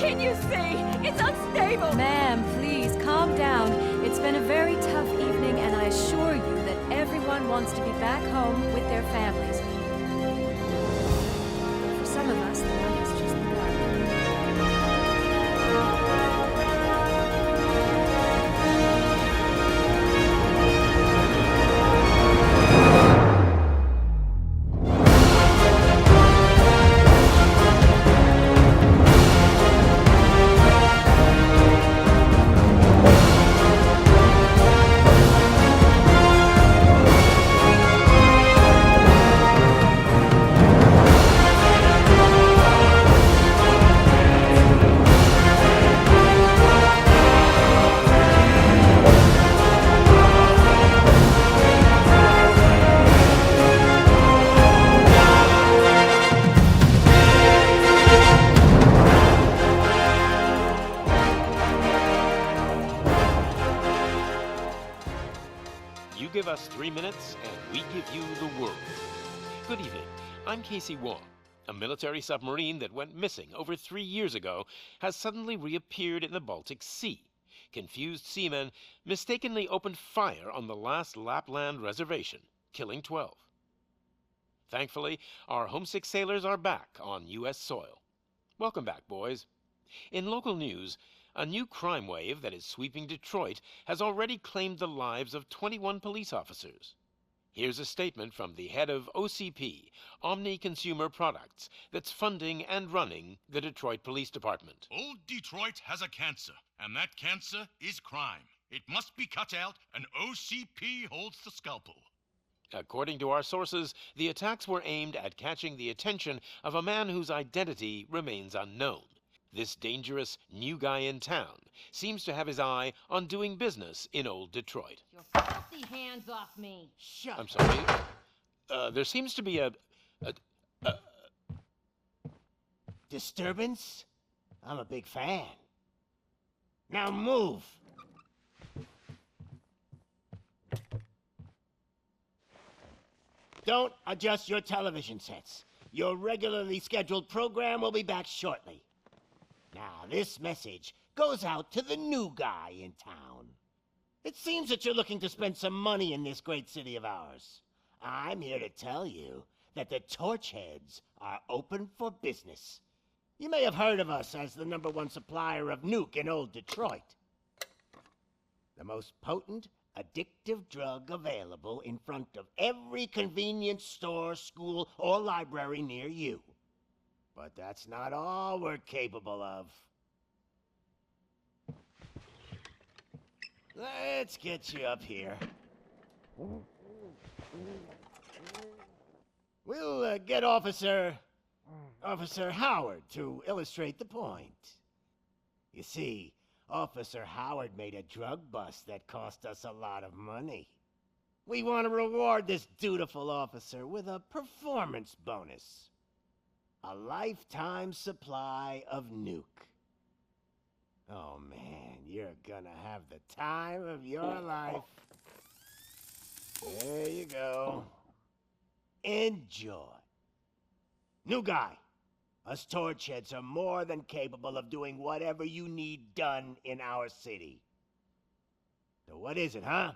Can you see? It's unstable! Ma'am, please, calm down. It's been a very tough evening, and I assure you that everyone wants to be back home with their families. For some of us, the night has just begun. You give us 3 minutes, and we give you the world. Good evening. I'm Casey Wong. A military submarine that went missing over 3 years ago has suddenly reappeared in the Baltic Sea. Confused seamen mistakenly opened fire on the last Lapland reservation, killing 12. Thankfully, our homesick sailors are back on U.S. soil. Welcome back, boys. In local news, a new crime wave that is sweeping Detroit has already claimed the lives of 21 police officers. Here's a statement from the head of OCP, Omni Consumer Products, that's funding and running the Detroit Police Department. Old Detroit has a cancer, and that cancer is crime. It must be cut out, and OCP holds the scalpel. According to our sources, the attacks were aimed at catching the attention of a man whose identity remains unknown. This dangerous new guy in town seems to have his eye on doing business in old Detroit. Your filthy hands off me. Shut I'm sorry. There seems to be a Disturbance? I'm a big fan. Now move! Don't adjust your television sets. Your regularly scheduled program will be back shortly. Now, this message goes out to the new guy in town. It seems that you're looking to spend some money in this great city of ours. I'm here to tell you that the Torchheads are open for business. You may have heard of us as the #1 supplier of nuke in old Detroit. The most potent, addictive drug available in front of every convenience store, school, or library near you. But that's not all we're capable of. Let's get you up here. We'll get Officer Howard to illustrate the point. You see, Officer Howard made a drug bust that cost us a lot of money. We want to reward this dutiful officer with a performance bonus. A lifetime supply of nuke. Oh man, you're gonna have the time of your life. There you go. Enjoy. New guy, us Torchheads are more than capable of doing whatever you need done in our city. So what is it, huh?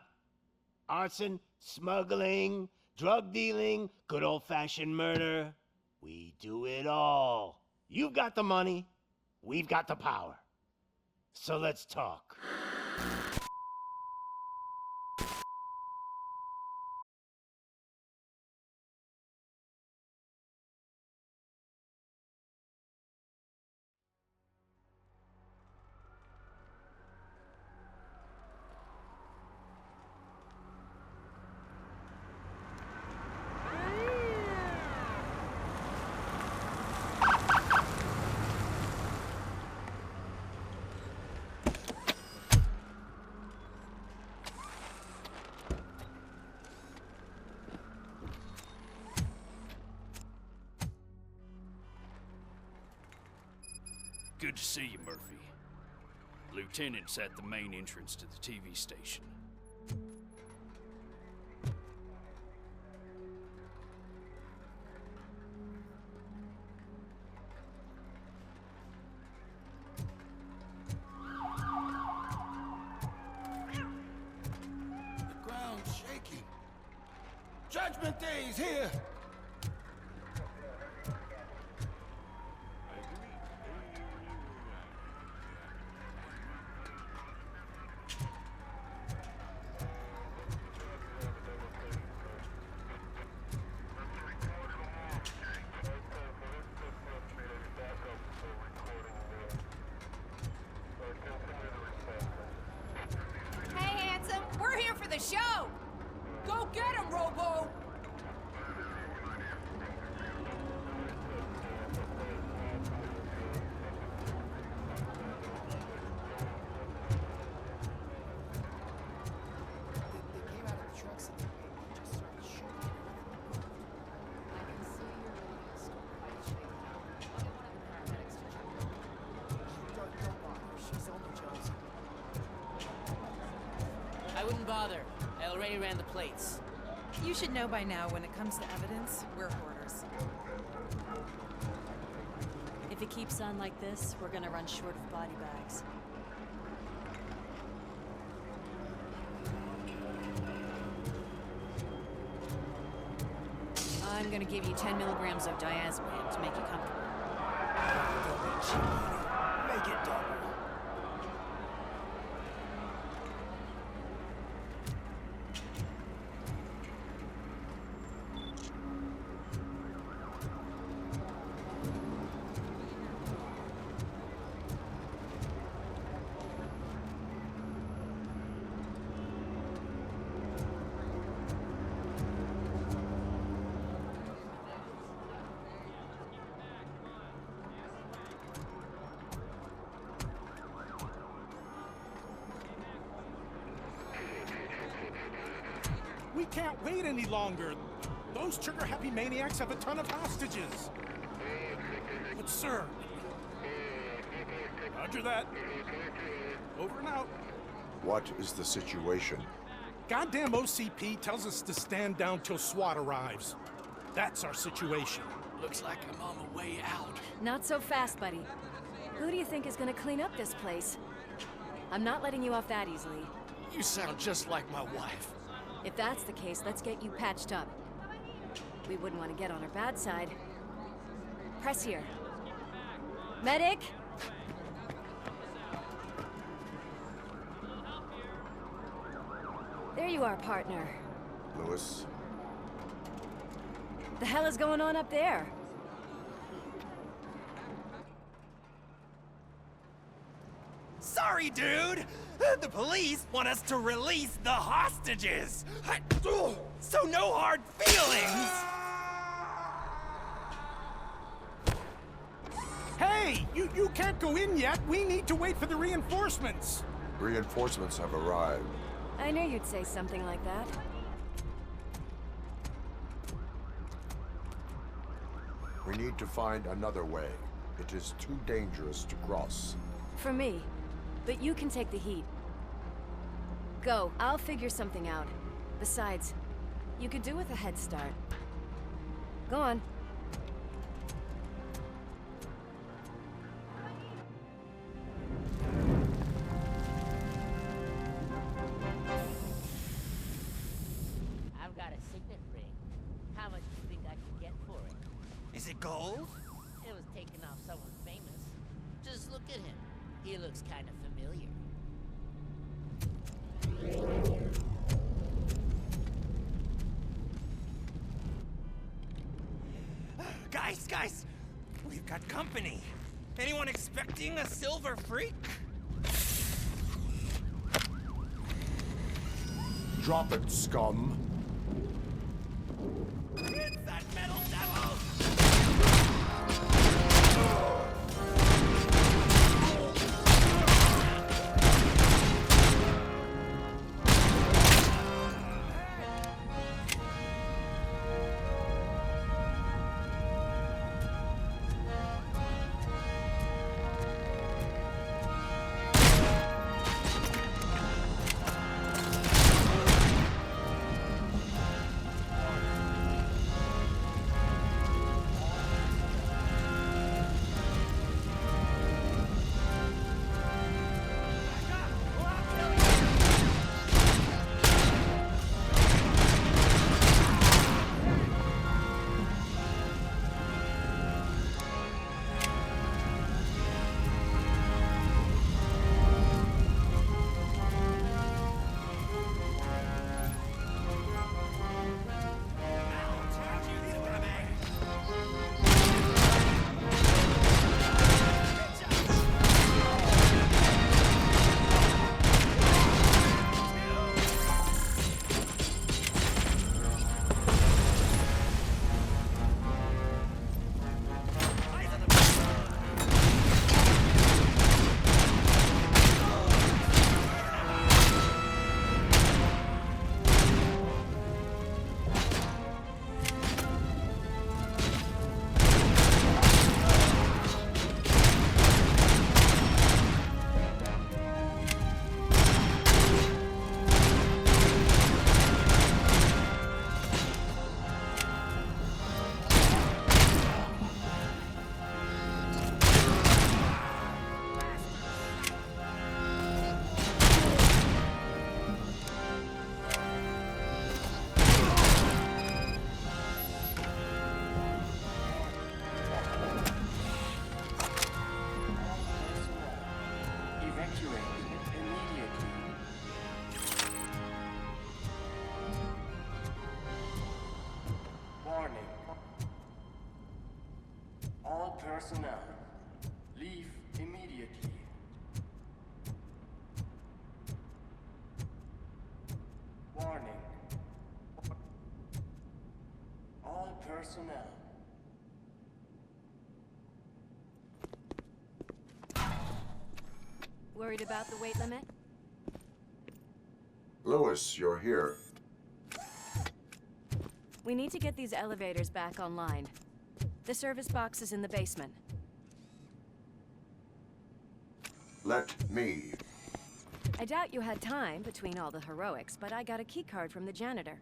Arson, smuggling, drug dealing, good old-fashioned murder? We do it all. You've got the money, we've got the power. So let's talk. Good to see you, Murphy. Lieutenant's at the main entrance to the TV station. Judgment Day is here! Hey, handsome, we're here for the show! Go get him, Robo! I wouldn't bother. I already ran the plates. You should know by now when it comes to evidence, we're hoarders. If it keeps on like this, we're gonna run short of body bags. I'm gonna give you 10 milligrams of diazepam to make you comfortable. Make it double. We can't wait any longer. Those trigger-happy maniacs have a ton of hostages. But sir... Roger that. Over and out. What is the situation? Goddamn OCP tells us to stand down till SWAT arrives. That's our situation. Looks like I'm on the way out. Not so fast, buddy. Who do you think is gonna clean up this place? I'm not letting you off that easily. You sound just like my wife. If that's the case, let's get you patched up. We wouldn't want to get on her bad side. Press here. Medic! There you are, partner. Lewis? The hell is going on up there? Sorry, dude! The police want us to release the hostages! So no hard feelings! Hey! You can't go in yet! We need to wait for the reinforcements! Reinforcements have arrived. I knew you'd say something like that. We need to find another way. It is too dangerous to cross. For me. But you can take the heat. Go. I'll figure something out. Besides, you could do with a head start. Go on. I've got a signet ring. How much do you think I can get for it? Is it gold? It was taken off someone famous. Just look at him. He looks kind of familiar. Guys! We've got company. Anyone expecting a silver freak? Drop it, scum. It's that metal devil! Worried about the weight limit? Lewis, you're here. We need to get these elevators back online. The service box is in the basement. Let me. I doubt you had time between all the heroics, but I got a keycard from the janitor.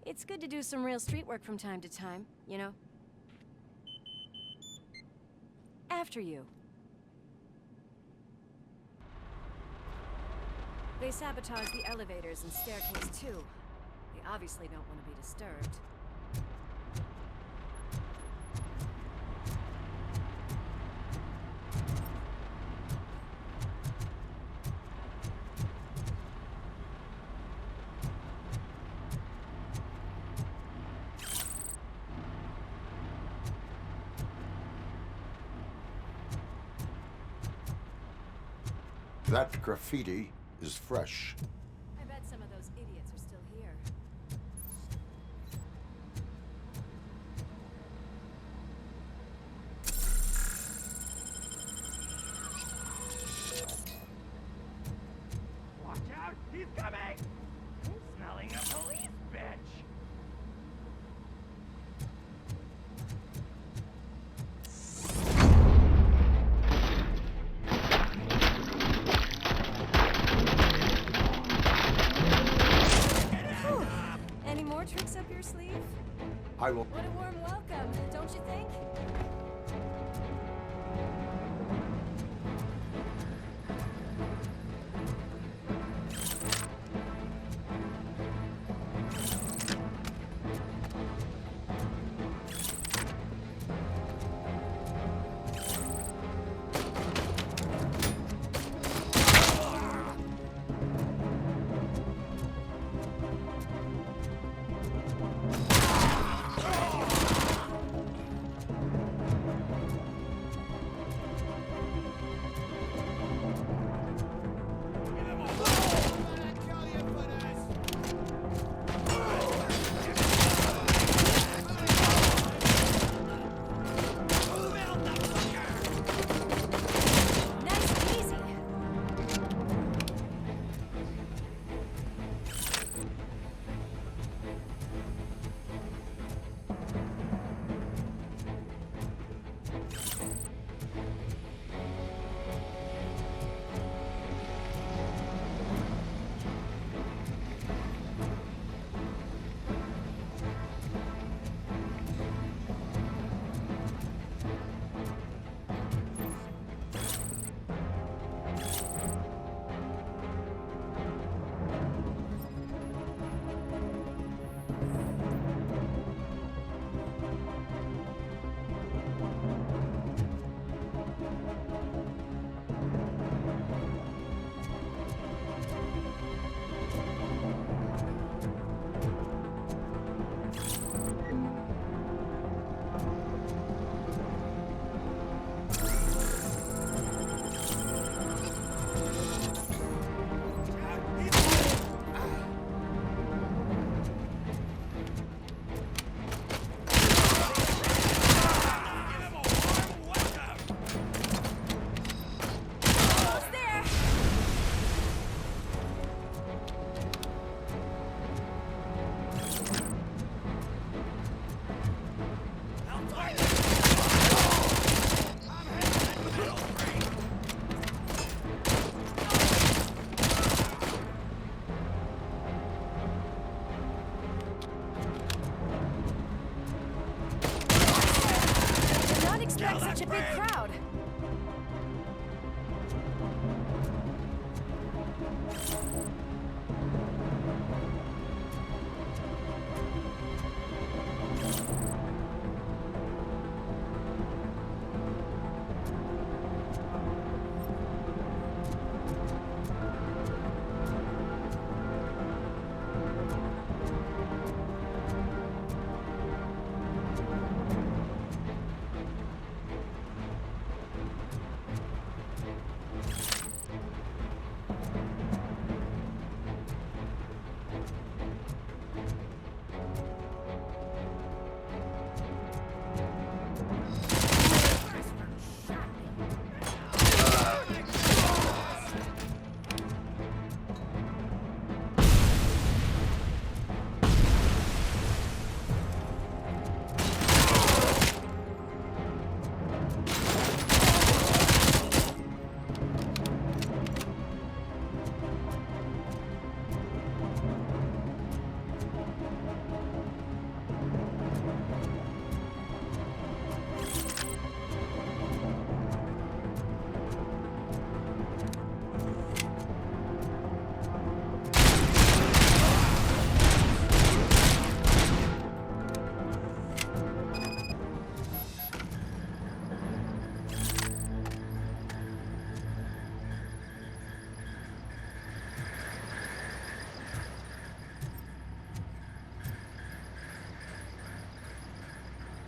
It's good to do some real street work from time to time, you know? After you. They sabotage the elevators and staircase too. They obviously don't want to be disturbed. That graffiti is fresh. I bet some of those idiots are still here. Watch out! He's coming! Smelling a police bitch! Any more tricks up your sleeve? I will. What a warm welcome, don't you think?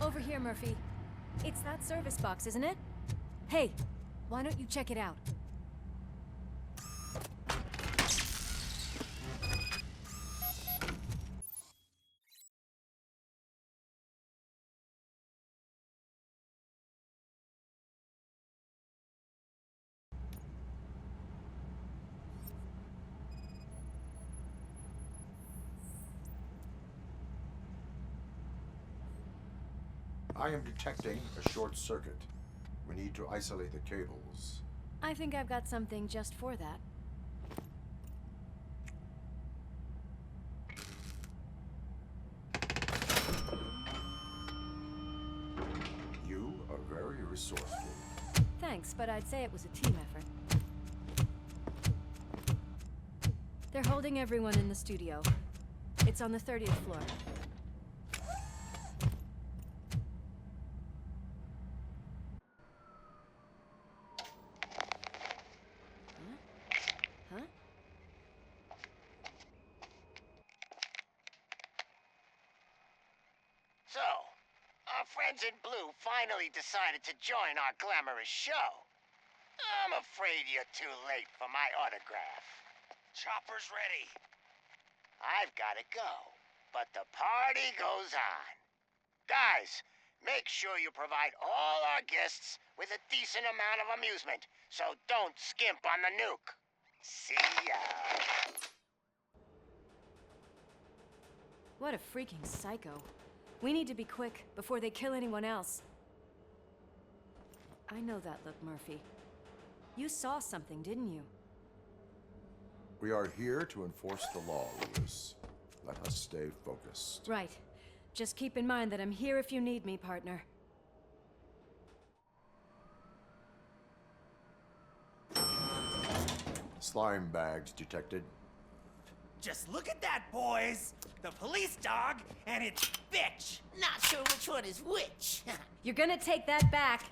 Over here, Murphy. It's that service box, isn't it? Hey, why don't you check it out? I am detecting a short circuit. We need to isolate the cables. I think I've got something just for that. You are very resourceful. Thanks, but I'd say it was a team effort. They're holding everyone in the studio. It's on the 30th floor. Huh? So, our friends in blue finally decided to join our glamorous show. I'm afraid you're too late for my autograph. Chopper's ready. I've gotta go, but the party goes on. Guys, make sure you provide all our guests with a decent amount of amusement, so don't skimp on the nuke. See ya. What a freaking psycho. We need to be quick before they kill anyone else. I know that look, Murphy. You saw something, didn't you? We are here to enforce the law, Lewis. Let us stay focused. Right. Just keep in mind that I'm here if you need me, partner. Slime bags detected. Just look at that, boys! The police dog and its bitch! Not sure which one is which. You're gonna take that back.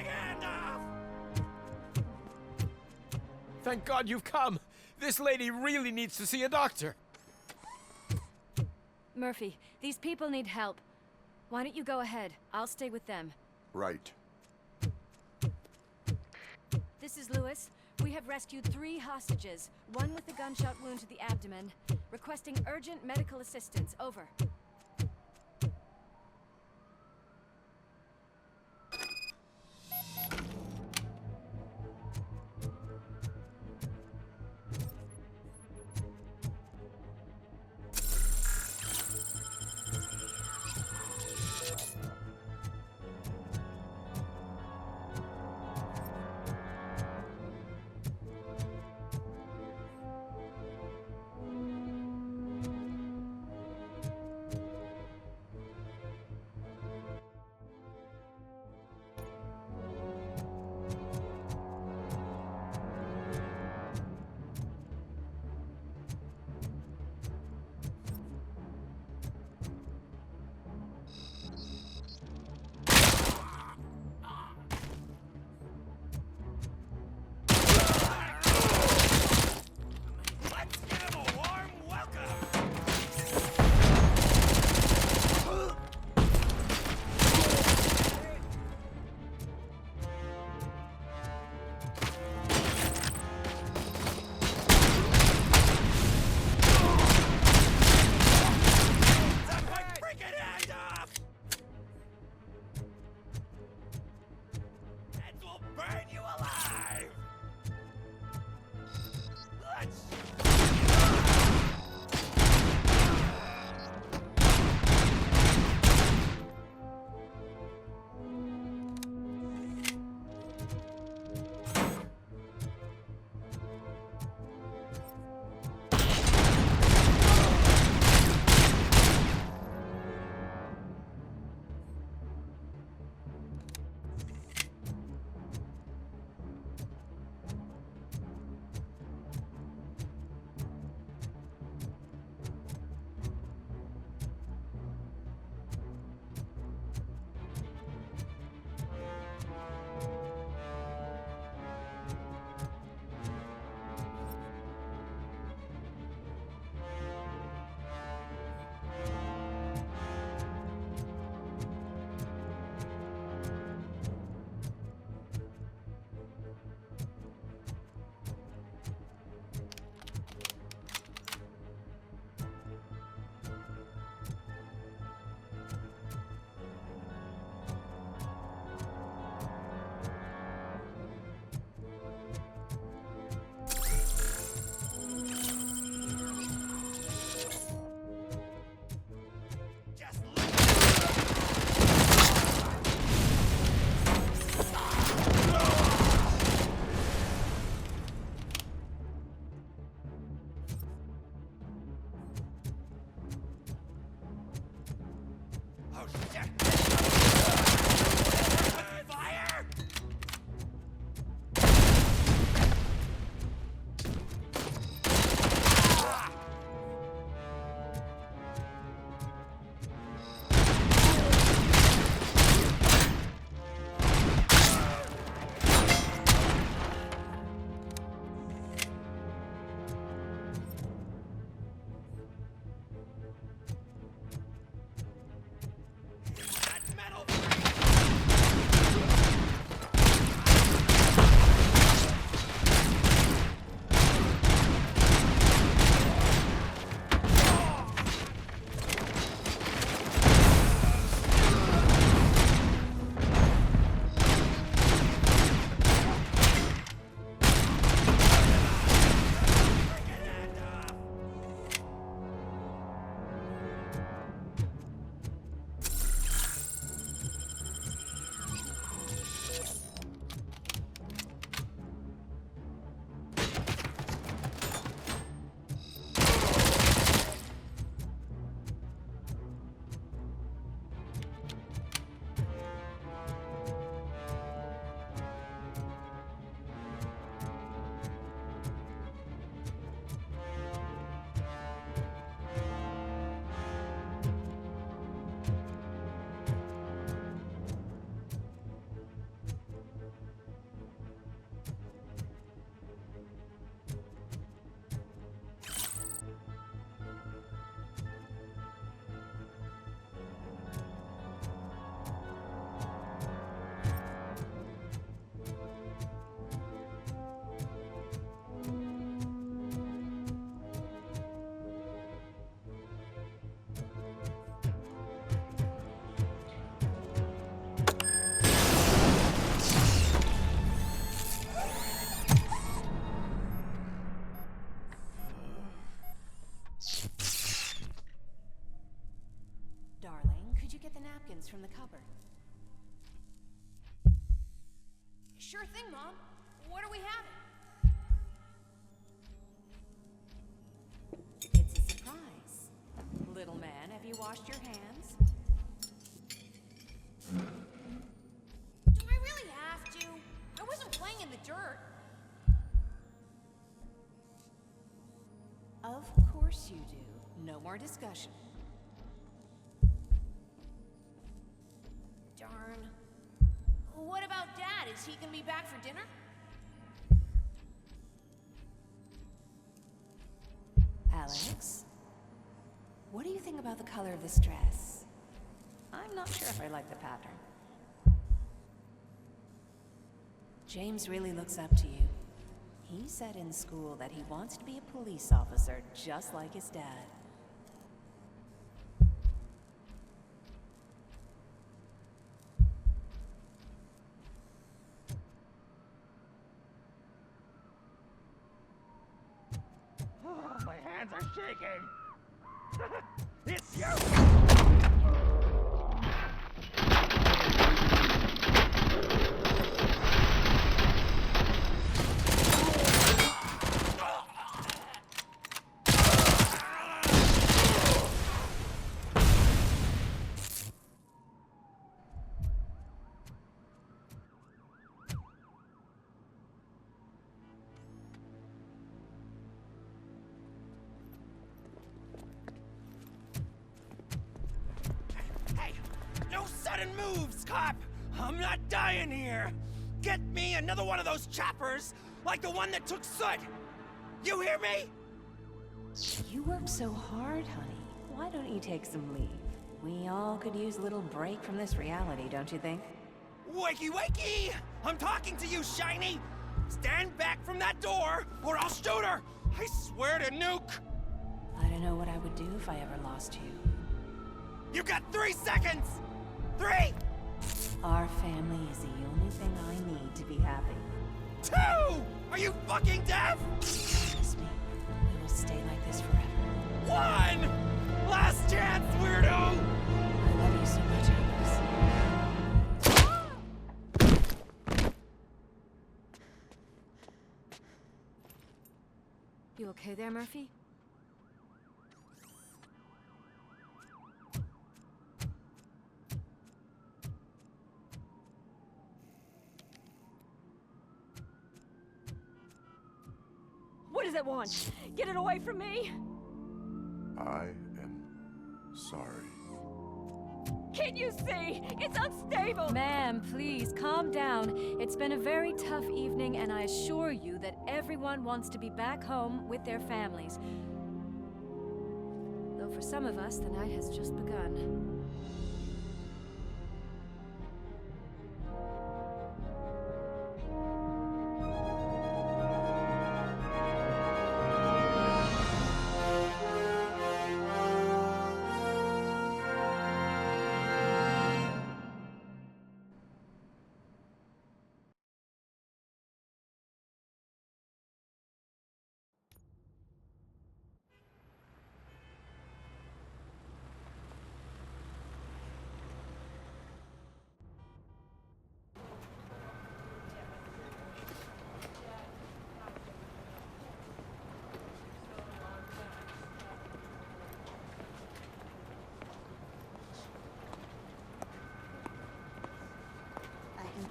hand off! Thank God you've come. This lady really needs to see a doctor. Murphy, these people need help. Why don't you go ahead? I'll stay with them. Right. This is Lewis. We have rescued 3 hostages, one with a gunshot wound to the abdomen, requesting urgent medical assistance. Over. seconds from the cupboard. Sure thing, Mom. What are we having? It's a surprise. Little man, have you washed your hands? Do I really have to? I wasn't playing in the dirt. Of course you do. No more discussion. Darn. What about Dad? Is he gonna be back for dinner? Alex, what do you think about the color of this dress? I'm not sure if I like the pattern. James really looks up to you. He said in school that he wants to be a police officer just like his dad. Oh, my hands are shaking. It's you! Sudden moves, cop! I'm not dying here! Get me another one of those choppers, like the one that took Soot! You hear me? You work so hard, honey. Why don't you take some leave? We all could use a little break from this reality, don't you think? Wakey, wakey! I'm talking to you, Shiny! Stand back from that door, or I'll shoot her! I swear to nuke! I don't know what I would do if I ever lost you. You got 3 seconds! 3! Our family is the only thing I need to be happy. 2! Are you fucking deaf? Trust me, we will stay like this forever. 1! Last chance, weirdo! I love you so much, Alex. You okay there, Murphy? What does it want? Get it away from me! I am sorry. Can't you see? It's unstable! Ma'am, please, calm down. It's been a very tough evening, and I assure you that everyone wants to be back home with their families. Though for some of us, the night has just begun.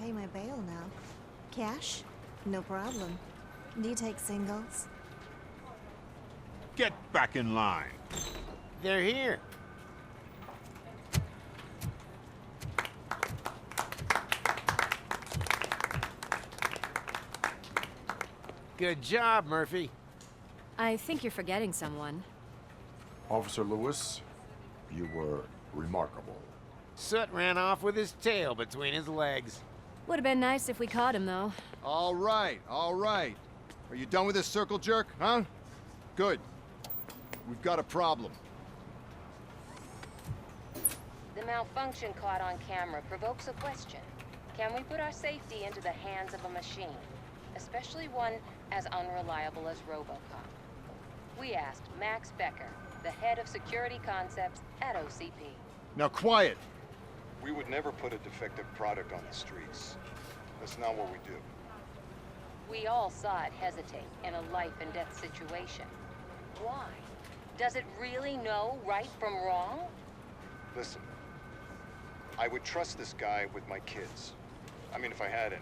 Pay my bail now. Cash? No problem. Do you take singles? Get back in line. They're here. Good job, Murphy. I think you're forgetting someone. Officer Lewis, you were remarkable. Soot ran off with his tail between his legs. Would have been nice if we caught him, though. All right, all right. Are you done with this circle jerk, huh? Good. We've got a problem. The malfunction caught on camera provokes a question. Can we put our safety into the hands of a machine? Especially one as unreliable as RoboCop. We asked Max Becker, the head of security concepts at OCP. Now quiet! We would never put a defective product on the streets. That's not what we do. We all saw it hesitate in a life and death situation. Why? Does it really know right from wrong? Listen, I would trust this guy with my kids. I mean, if I had any.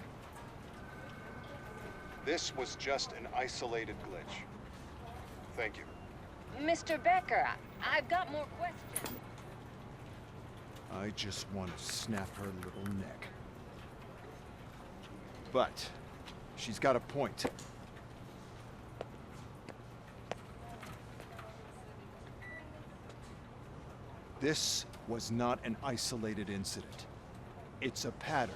This was just an isolated glitch. Thank you. Mr. Becker, I've got more questions. I just want to snap her little neck. But she's got a point. This was not an isolated incident. It's a pattern.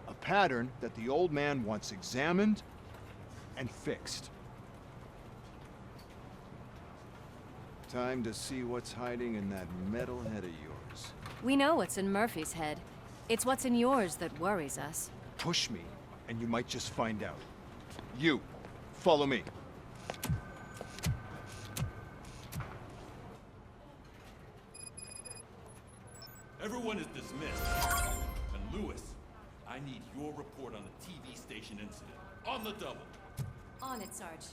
A pattern that the old man wants examined and fixed. Time to see what's hiding in that metal head of yours. We know what's in Murphy's head. It's what's in yours that worries us. Push me, and you might just find out. You, follow me. Everyone is dismissed. And Lewis, I need your report on the TV station incident. On the double. On it, Sarge.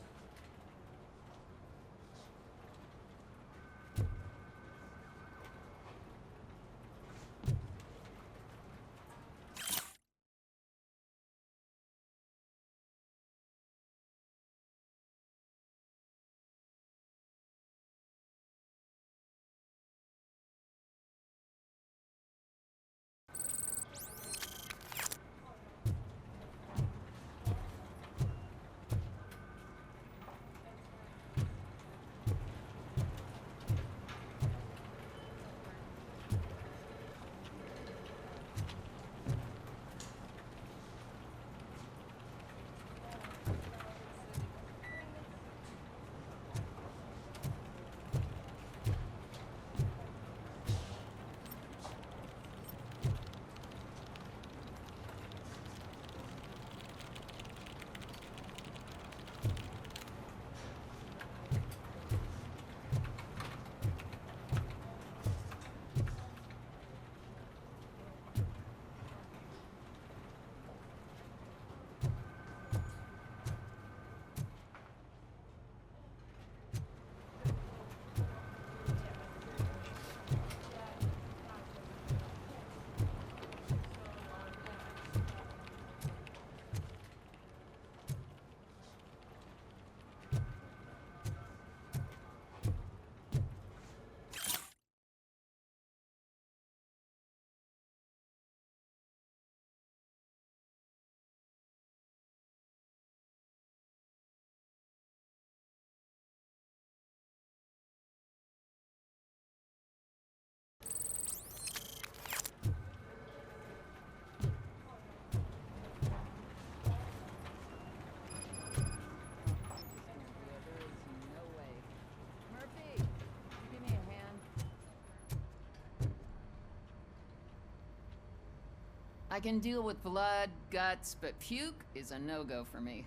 I can deal with blood, guts, but puke is a no-go for me.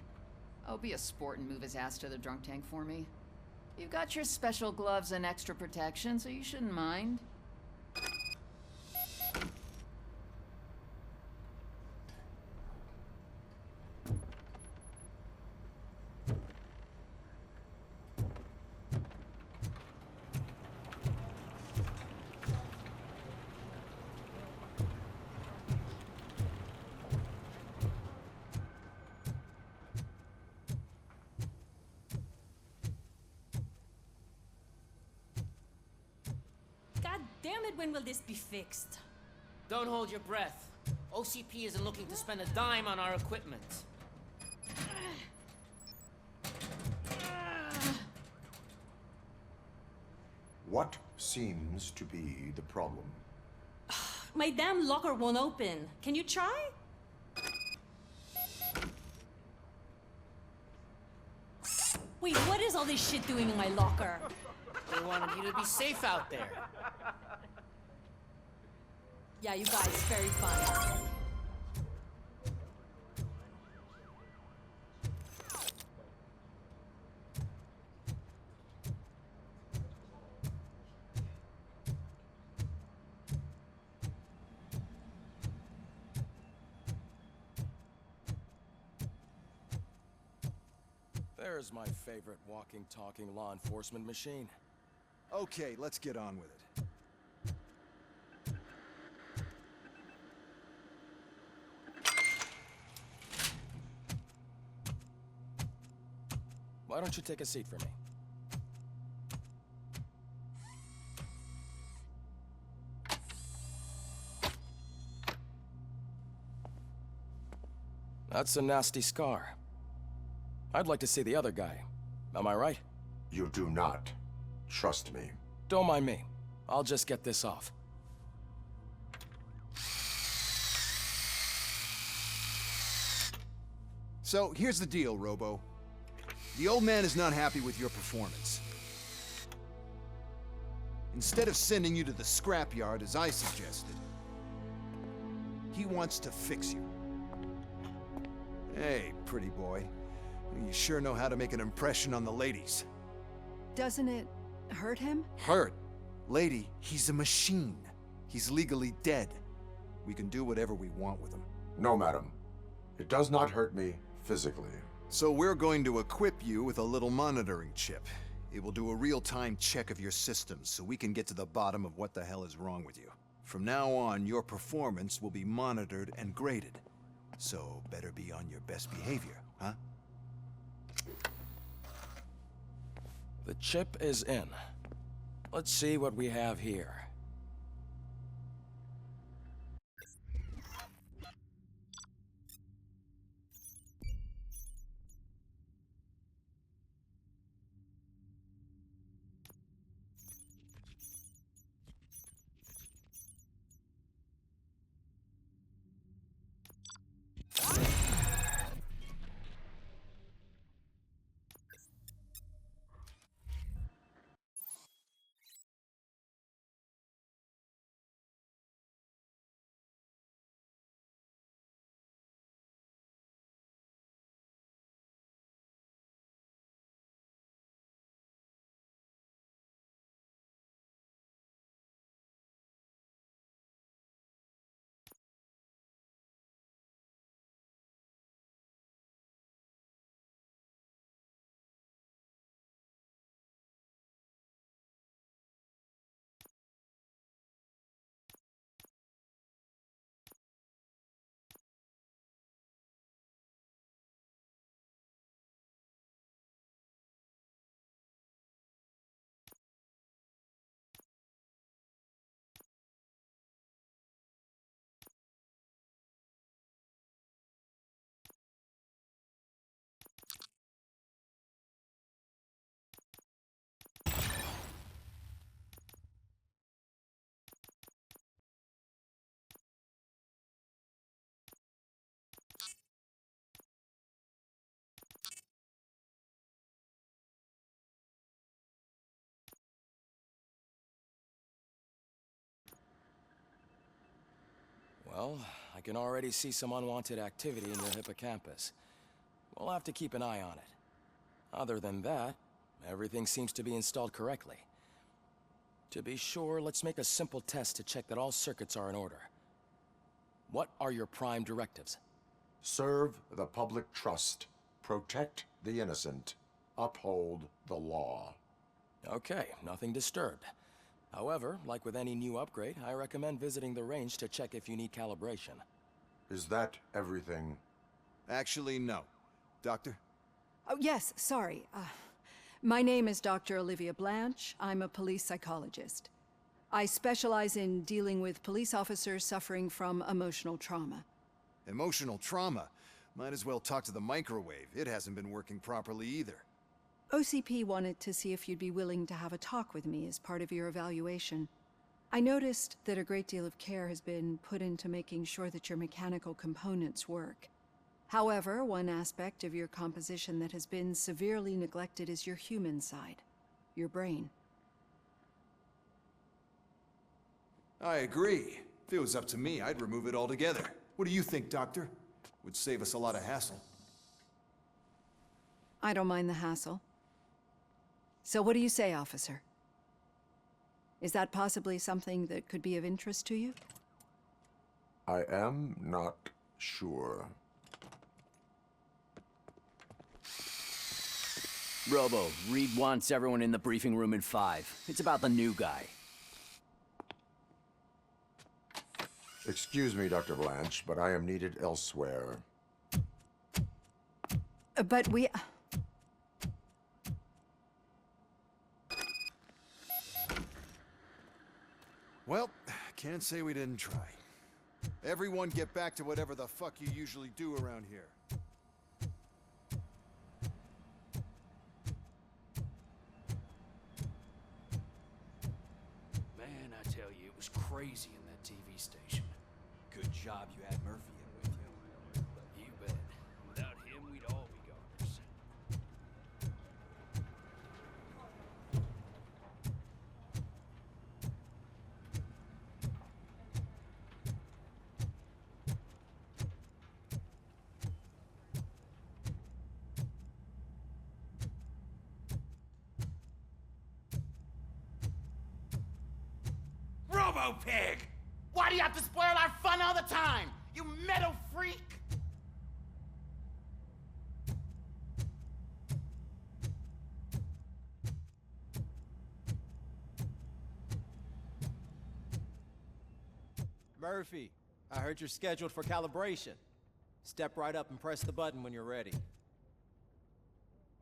Oh, be a sport and move his ass to the drunk tank for me. You've got your special gloves and extra protection, so you shouldn't mind. God damn it, when will this be fixed? Don't hold your breath. OCP isn't looking to spend a dime on our equipment. What seems to be the problem? My damn locker won't open. Can you try? Wait, what is all this shit doing in my locker? They wanted you to be safe out there. Yeah, you guys, very fun. There's my favorite walking, talking law enforcement machine. Okay, let's get on with it. Why don't you take a seat for me? That's a nasty scar. I'd like to see the other guy. Am I right? You do not. Trust me. Don't mind me. I'll just get this off. So, here's the deal, Robo. The old man is not happy with your performance. Instead of sending you to the scrapyard as I suggested, he wants to fix you. Hey, pretty boy. You sure know how to make an impression on the ladies. Doesn't it hurt him? Hurt? Lady, he's a machine. He's legally dead. We can do whatever we want with him. No, madam. It does not hurt me physically. So we're going to equip you with a little monitoring chip. It will do a real-time check of your systems so we can get to the bottom of what the hell is wrong with you. From now on, your performance will be monitored and graded. So better be on your best behavior, huh? The chip is in. Let's see what we have here. Well, I can already see some unwanted activity in your hippocampus. We'll have to keep an eye on it. Other than that, everything seems to be installed correctly. To be sure, let's make a simple test to check that all circuits are in order. What are your prime directives? Serve the public trust. Protect the innocent. Uphold the law. Okay, nothing disturbed. However, like with any new upgrade, I recommend visiting the range to check if you need calibration. Is that everything? Actually, no. Doctor? Oh, yes, sorry. My name is Dr. Olivia Blanche. I'm a police psychologist. I specialize in dealing with police officers suffering from emotional trauma. Emotional trauma? Might as well talk to the microwave. It hasn't been working properly either. OCP wanted to see if you'd be willing to have a talk with me as part of your evaluation. I noticed that a great deal of care has been put into making sure that your mechanical components work. However, one aspect of your composition that has been severely neglected is your human side, your brain. I agree. If it was up to me, I'd remove it altogether. What do you think, Doctor? Would save us a lot of hassle. I don't mind the hassle. So what do you say, officer? Is that possibly something that could be of interest to you? I am not sure. Robo, Reed wants everyone in the briefing room in 5. It's about the new guy. Excuse me, Dr. Blanche, but I am needed elsewhere. But we... Well, can't say we didn't try. Everyone get back to whatever the fuck you usually do around here. Man, I tell you, it was crazy in that TV station. Good job you had Murphy in with you. You bet. Without him, we'd all be goners. Robo-Pig! Why do you have to spoil our fun all the time? You metal freak! Murphy, I heard you're scheduled for calibration. Step right up and press the button when you're ready.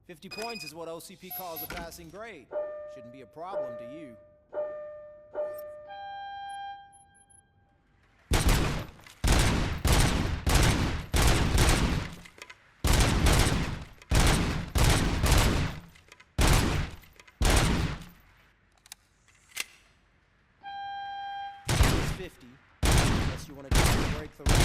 50 points is what OCP calls a passing grade. Shouldn't be a problem to you. It's 50, unless you want to try to break the record.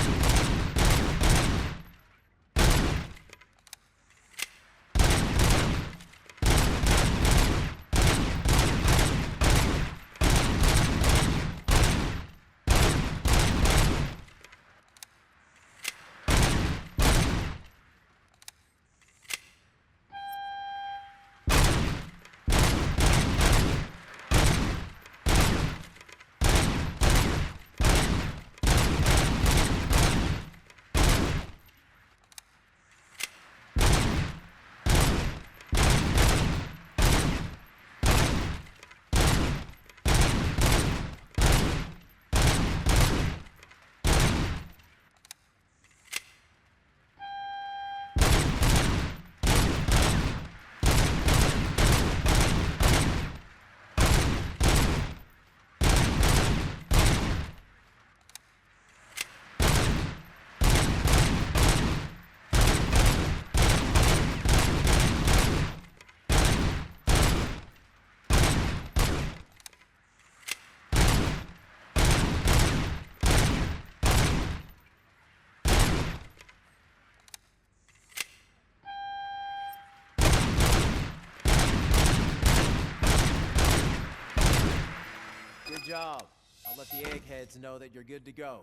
Good job. I'll let the eggheads know that you're good to go.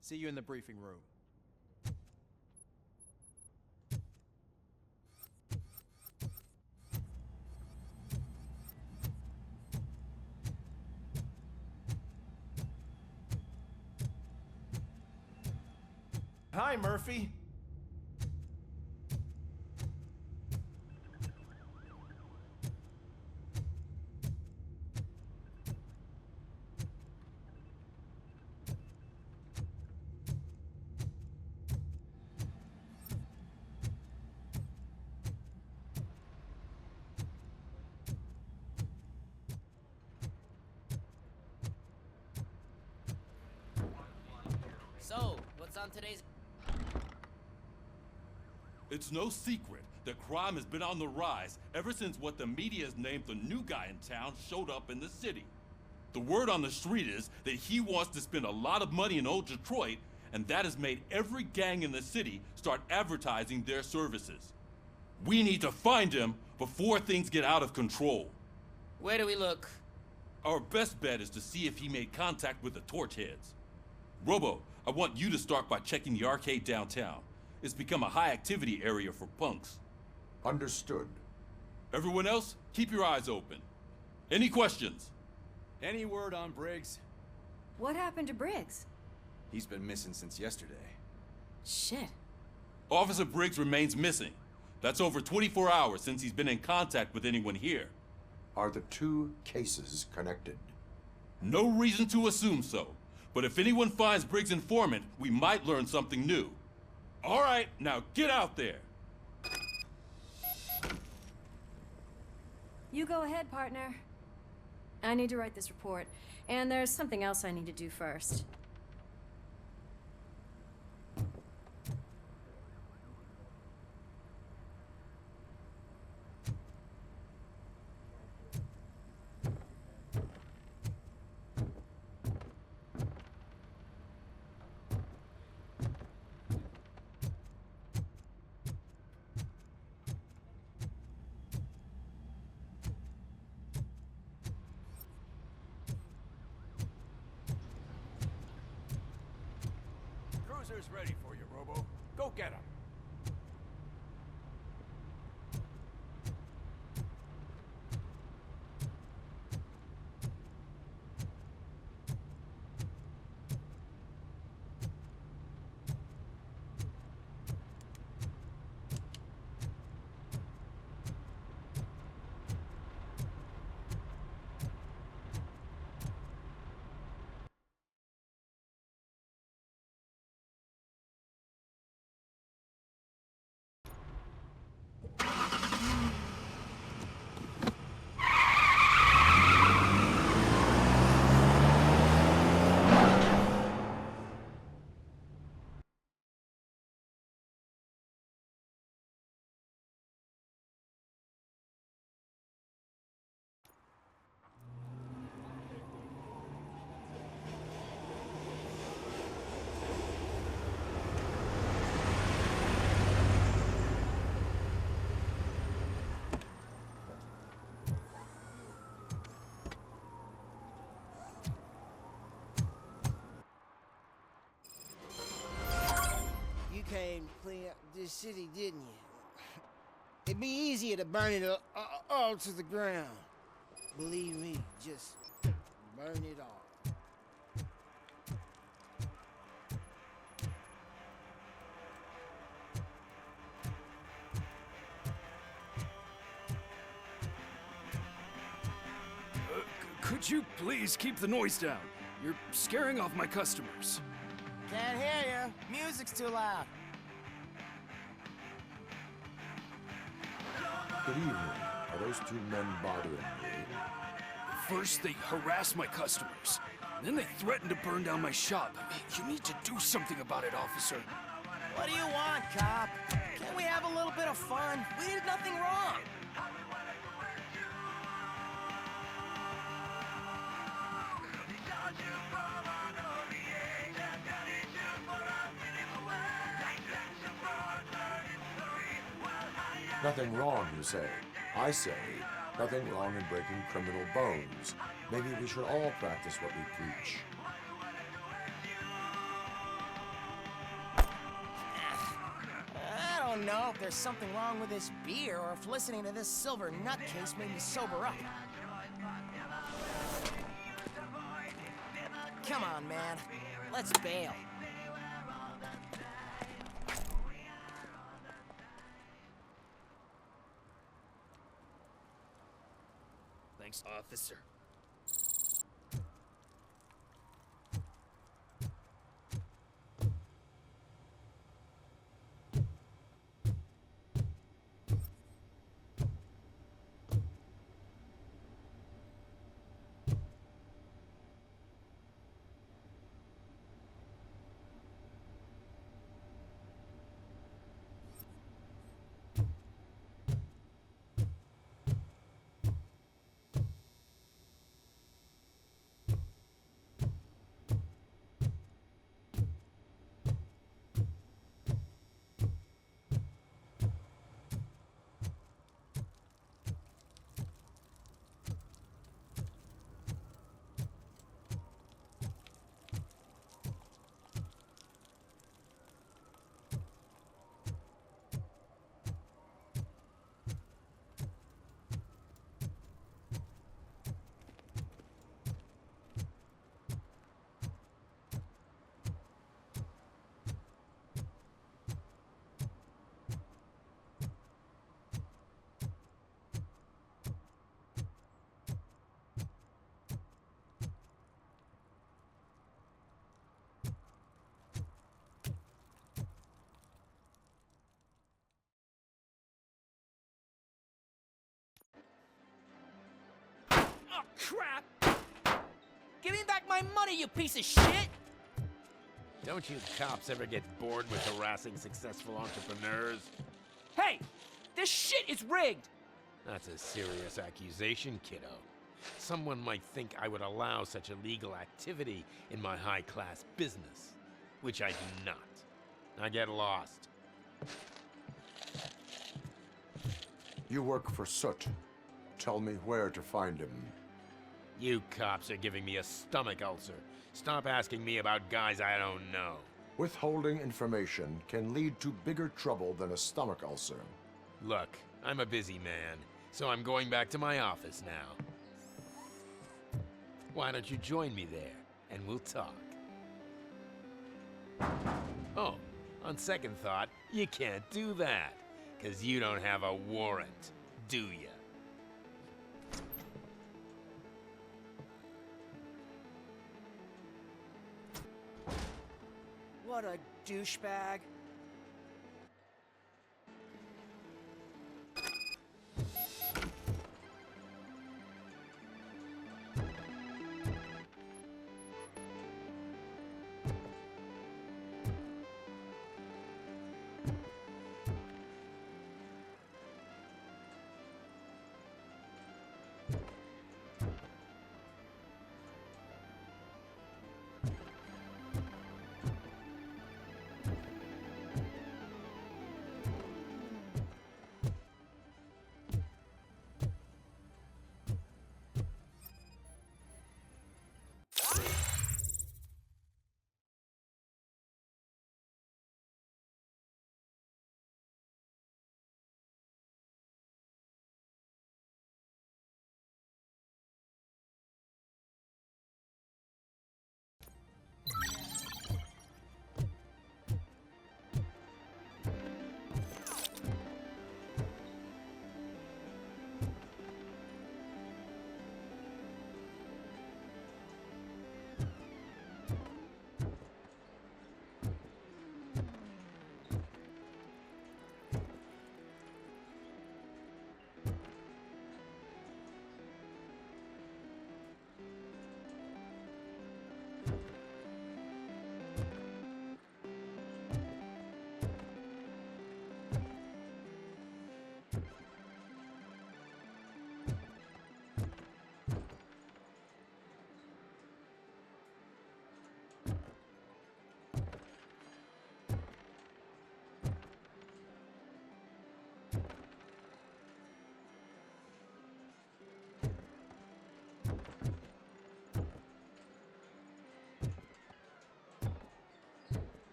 See you in the briefing room. Hi, Murphy. So, what's on today's... It's no secret that crime has been on the rise ever since what the media has named the new guy in town showed up in the city. The word on the street is that he wants to spend a lot of money in old Detroit, and that has made every gang in the city start advertising their services. We need to find him before things get out of control. Where do we look? Our best bet is to see if he made contact with the Torchheads. Robo, I want you to start by checking the arcade downtown. It's become a high-activity area for punks. Understood. Everyone else, keep your eyes open. Any questions? Any word on Briggs? What happened to Briggs? He's been missing since yesterday. Shit. Officer Briggs remains missing. That's over 24 hours since he's been in contact with anyone here. Are the two cases connected? No reason to assume so. But if anyone finds Briggs' informant, we might learn something new. All right, now get out there. You go ahead, partner. I need to write this report, and there's something else I need to do first. Cruiser's ready for you, Robo. Go get him. You came to clean up this city, didn't you? It'd be easier to burn it all to the ground. Believe me, just burn it all. Could you please keep the noise down? You're scaring off my customers. Can't hear you. Music's too loud. Good evening. Are those two men bothering you? First, they harass my customers. Then they threaten to burn down my shop. You need to do something about it, officer. What do you want, cop? Can't we have a little bit of fun? We did nothing wrong. Nothing wrong, you say. I say, nothing wrong in breaking criminal bones. Maybe we should all practice what we preach. I don't know if there's something wrong with this beer or if listening to this silver nutcase made me sober up. Come on, man. Let's bail. Thanks, officer. Crap! Give me back my money, you piece of shit! Don't you cops ever get bored with harassing successful entrepreneurs? Hey! This shit is rigged! That's a serious accusation, kiddo. Someone might think I would allow such illegal activity in my high-class business, which I do not. Now get lost. You work for Soot. Tell me where to find him. You cops are giving me a stomach ulcer. Stop asking me about guys I don't know. Withholding information can lead to bigger trouble than a stomach ulcer. Look, I'm a busy man, so I'm going back to my office now. Why don't you join me there, and we'll talk. Oh, on second thought, you can't do that, 'cause you don't have a warrant, do ya? What a douchebag.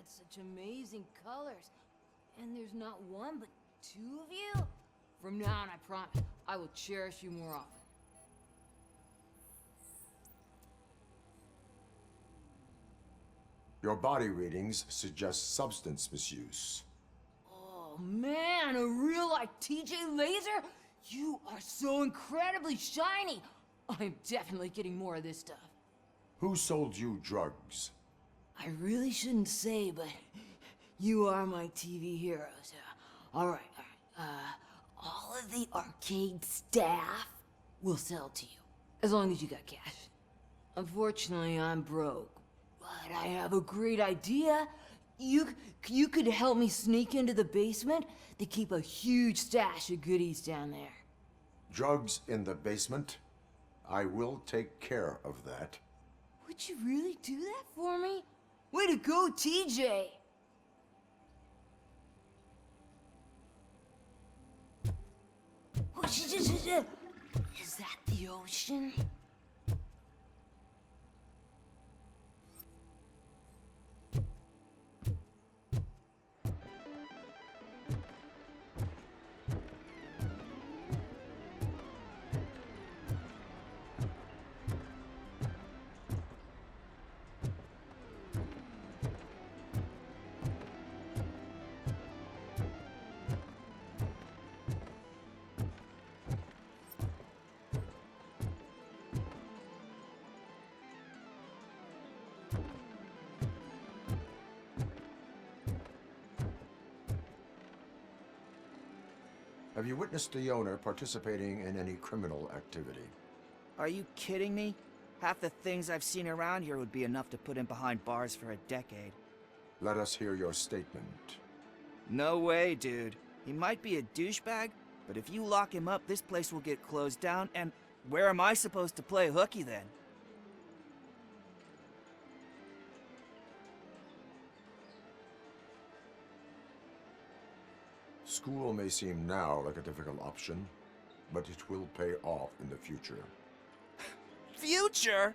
Such amazing colors. And there's not one, but two of you? From now on, I promise, I will cherish you more often. Your body readings suggest substance misuse. Oh man, a real like TJ Laser? You are so incredibly shiny. I'm definitely getting more of this stuff. Who sold you drugs? I really shouldn't say, but you are my TV heroes. All right. All of the arcade staff will sell to you, as long as you got cash. Unfortunately, I'm broke, but I have a great idea. You could help me sneak into the basement. They keep a huge stash of goodies down there. Drugs in the basement? I will take care of that. Would you really do that for me? Way to go, TJ! Is that the ocean? Have you witnessed the owner participating in any criminal activity? Are you kidding me? Half the things I've seen around here would be enough to put him behind bars for a decade. Let us hear your statement. No way, dude. He might be a douchebag, but if you lock him up, this place will get closed down, and where am I supposed to play hooky then? School may seem now like a difficult option, but it will pay off in the future. Future?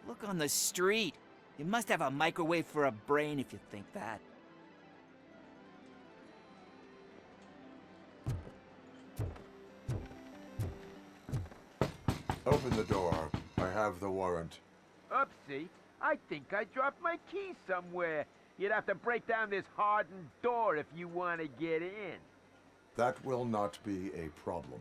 Look on the street. You must have a microwave for a brain if you think that. Open the door. I have the warrant. Oopsie. I think I dropped my key somewhere. You'd have to break down this hardened door if you want to get in. That will not be a problem.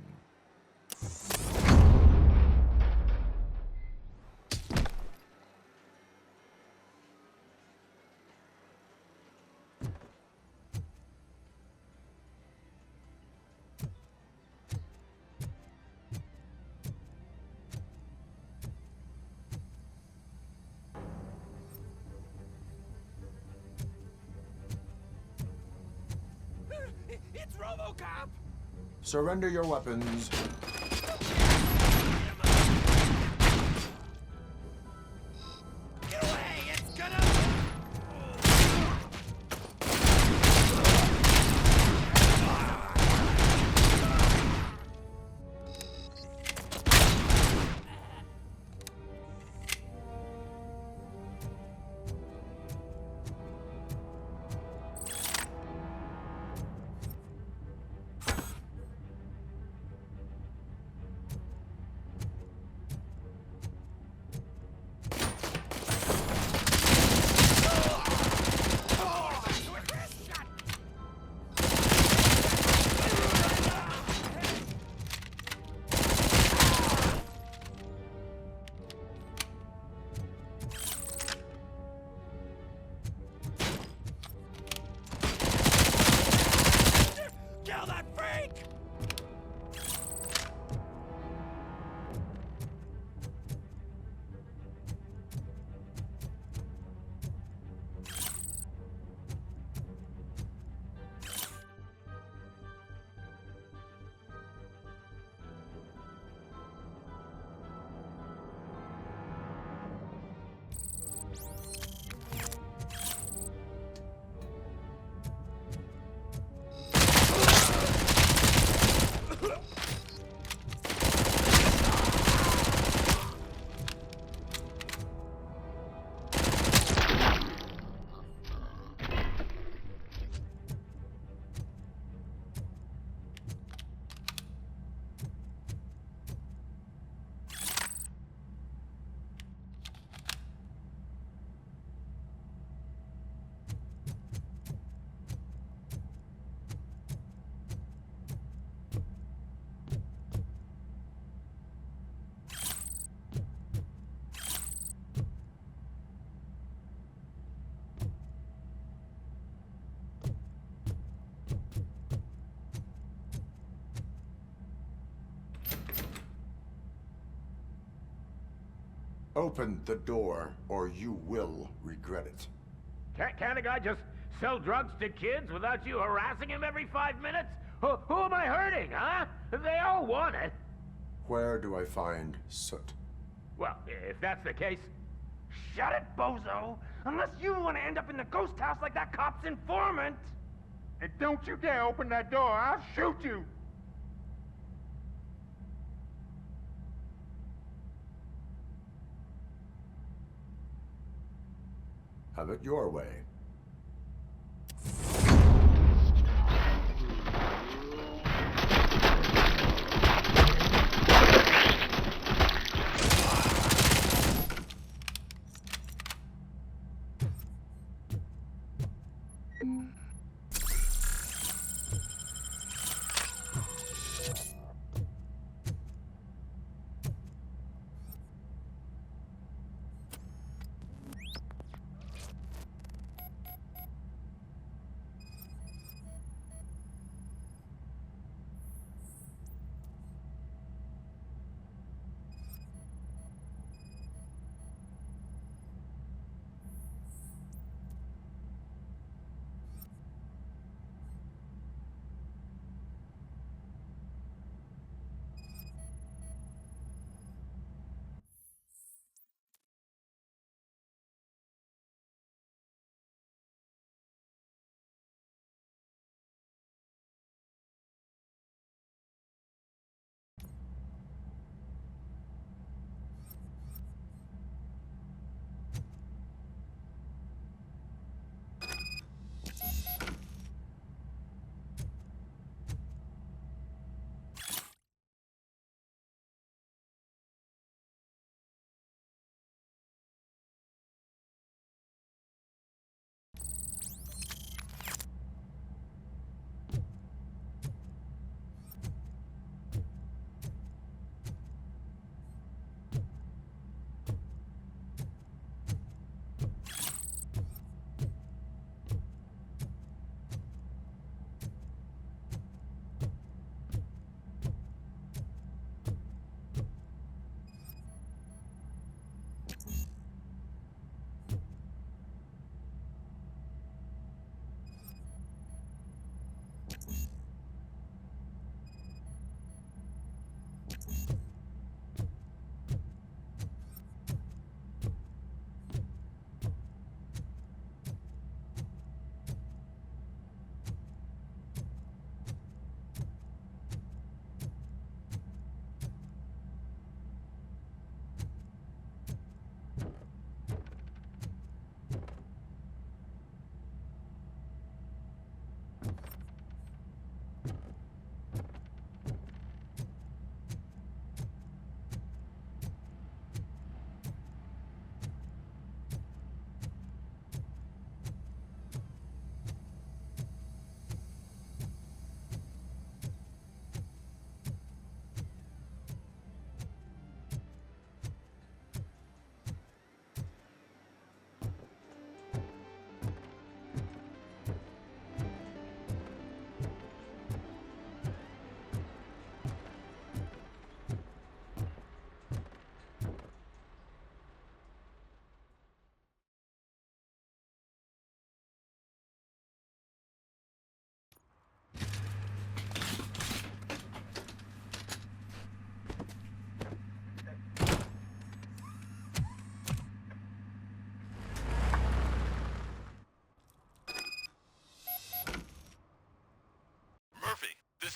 It's RoboCop! Surrender your weapons. Get away! It's gonna... Kill that freak! Open the door, or you will regret it. Can't a guy just sell drugs to kids without you harassing him every 5 minutes? Who am I hurting, huh? They all want it. Where do I find Soot? Well, if that's the case... Shut it, bozo! Unless you want to end up in the ghost house like that cop's informant! And don't you dare open that door, I'll shoot you! Have it your way.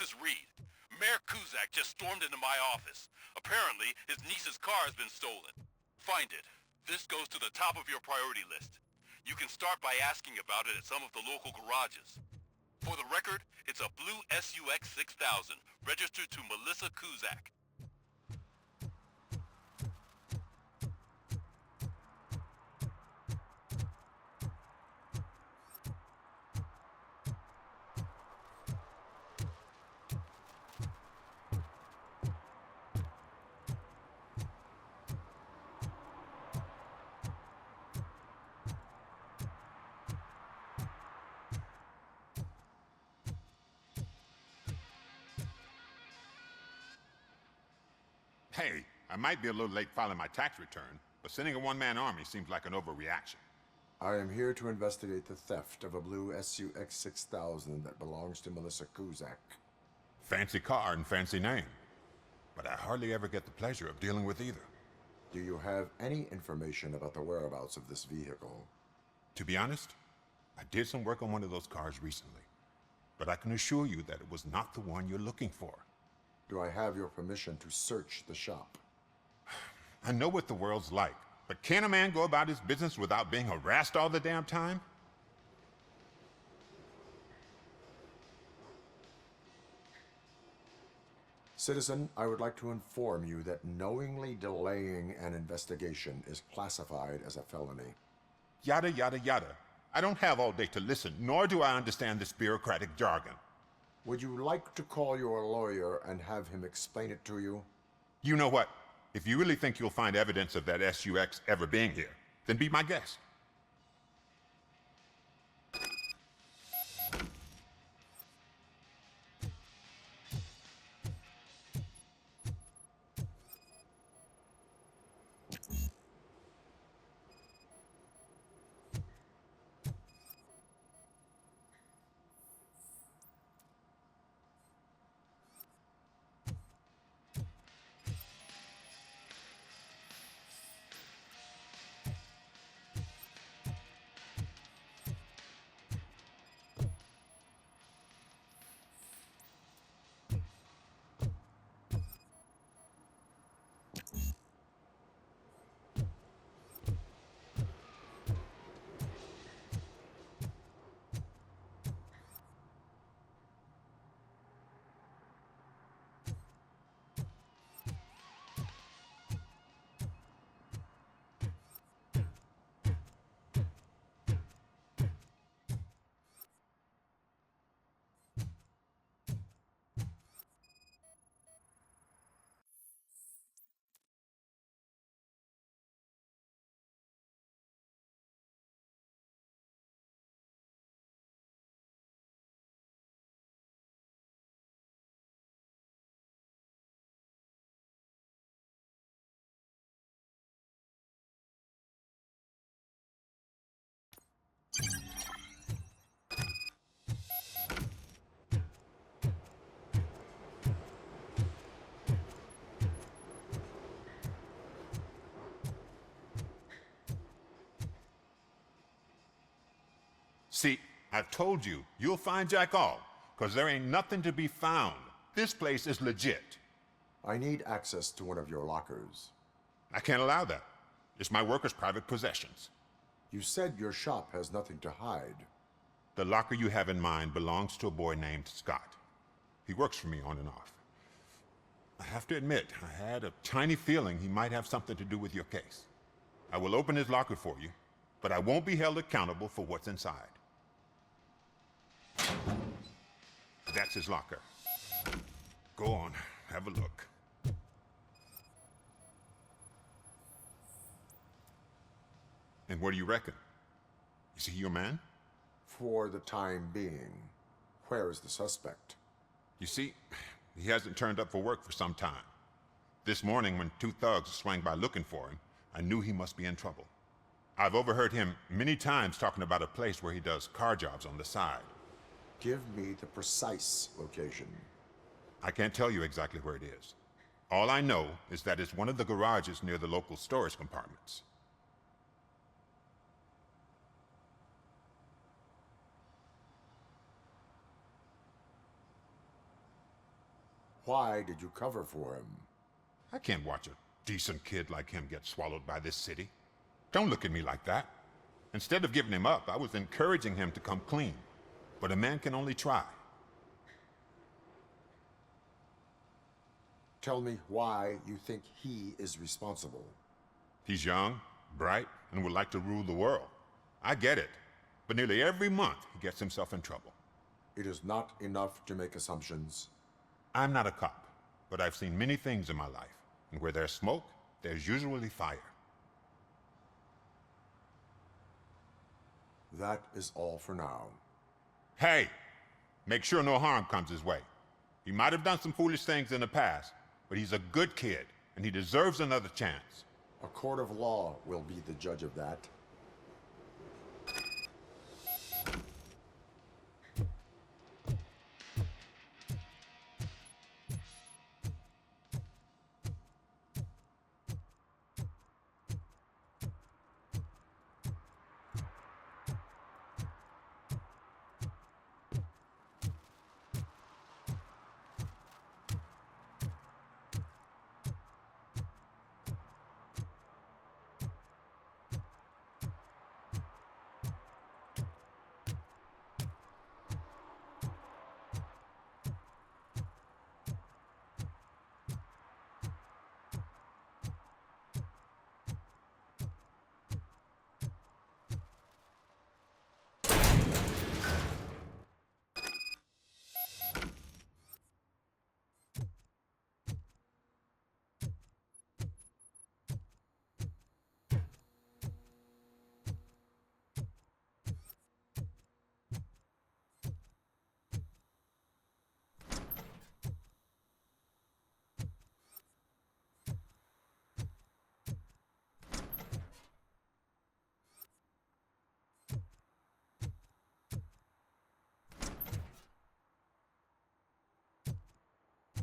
is Reed. Mayor Kuzak just stormed into my office. Apparently, his niece's car has been stolen. Find it. This goes to the top of your priority list. You can start by asking about it at some of the local garages. For the record, it's a blue SUX 6000, registered to Melissa Kuzak. Hey, I might be a little late filing my tax return, but sending a one-man army seems like an overreaction. I am here to investigate the theft of a blue SUX 6000 that belongs to Melissa Kuzak. Fancy car and fancy name, but I hardly ever get the pleasure of dealing with either. Do you have any information about the whereabouts of this vehicle? To be honest, I did some work on one of those cars recently, but I can assure you that it was not the one you're looking for. Do I have your permission to search the shop? I know what the world's like, but can a man go about his business without being harassed all the damn time? Citizen, I would like to inform you that knowingly delaying an investigation is classified as a felony. Yada, yada, yada. I don't have all day to listen, nor do I understand this bureaucratic jargon. Would you like to call your lawyer and have him explain it to you? You know what? If you really think you'll find evidence of that SUX ever being here, then be my guest. See, I've told you, you'll find Jack all, because there ain't nothing to be found. This place is legit. I need access to one of your lockers. I can't allow that. It's my workers' private possessions. You said your shop has nothing to hide. The locker you have in mind belongs to a boy named Scott. He works for me on and off. I have to admit, I had a tiny feeling he might have something to do with your case. I will open his locker for you, but I won't be held accountable for what's inside. That's his locker. Go on, have a look. And what do you reckon? Is he your man? For the time being. Where is the suspect? You see, he hasn't turned up for work for some time. This morning, when two thugs swang by looking for him, I knew he must be in trouble. I've overheard him many times talking about a place where he does car jobs on the side. Give me the precise location. I can't tell you exactly where it is. All I know is that it's one of the garages near the local storage compartments. Why did you cover for him? I can't watch a decent kid like him get swallowed by this city. Don't look at me like that. Instead of giving him up, I was encouraging him to come clean. But a man can only try. Tell me why you think he is responsible. He's young, bright, and would like to rule the world. I get it. But nearly every month, he gets himself in trouble. It is not enough to make assumptions. I'm not a cop, but I've seen many things in my life. And where there's smoke, there's usually fire. That is all for now. Hey! Make sure no harm comes his way. He might have done some foolish things in the past, but he's a good kid, and he deserves another chance. A court of law will be the judge of that.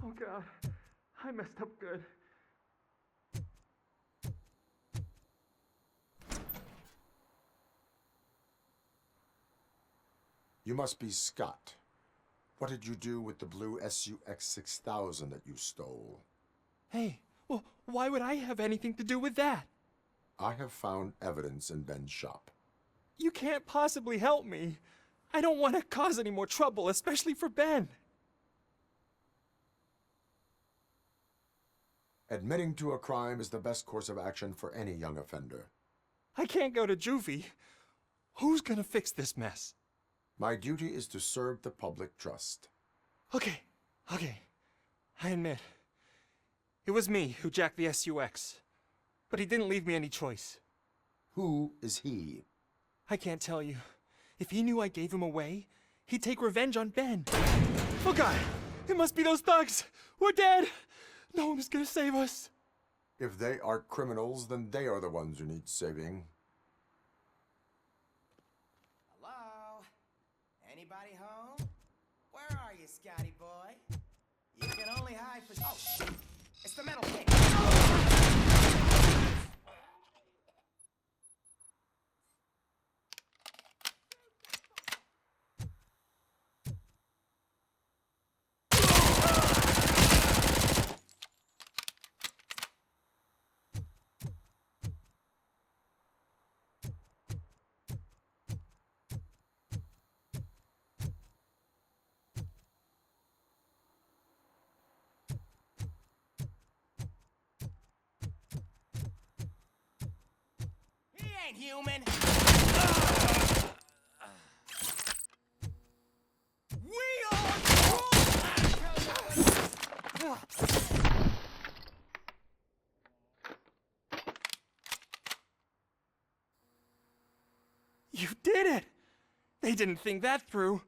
Oh God, I messed up good. You must be Scott. What did you do with the blue SUX 6000 that you stole? Hey, well, why would I have anything to do with that? I have found evidence in Ben's shop. You can't possibly help me. I don't want to cause any more trouble, especially for Ben. Admitting to a crime is the best course of action for any young offender. I can't go to juvie. Who's gonna fix this mess? My duty is to serve the public trust. Okay. I admit. It was me who jacked the SUX. But he didn't leave me any choice. Who is he? I can't tell you. If he knew I gave him away, he'd take revenge on Ben. Oh God! It must be those thugs! We're dead! No one is gonna save us. If they are criminals, then they are the ones who need saving. Hello? Anybody home? Where are you, Scotty boy? You can only hide for... Oh, shit! It's the metal king! Ain't human. We are You did it! They didn't think that through.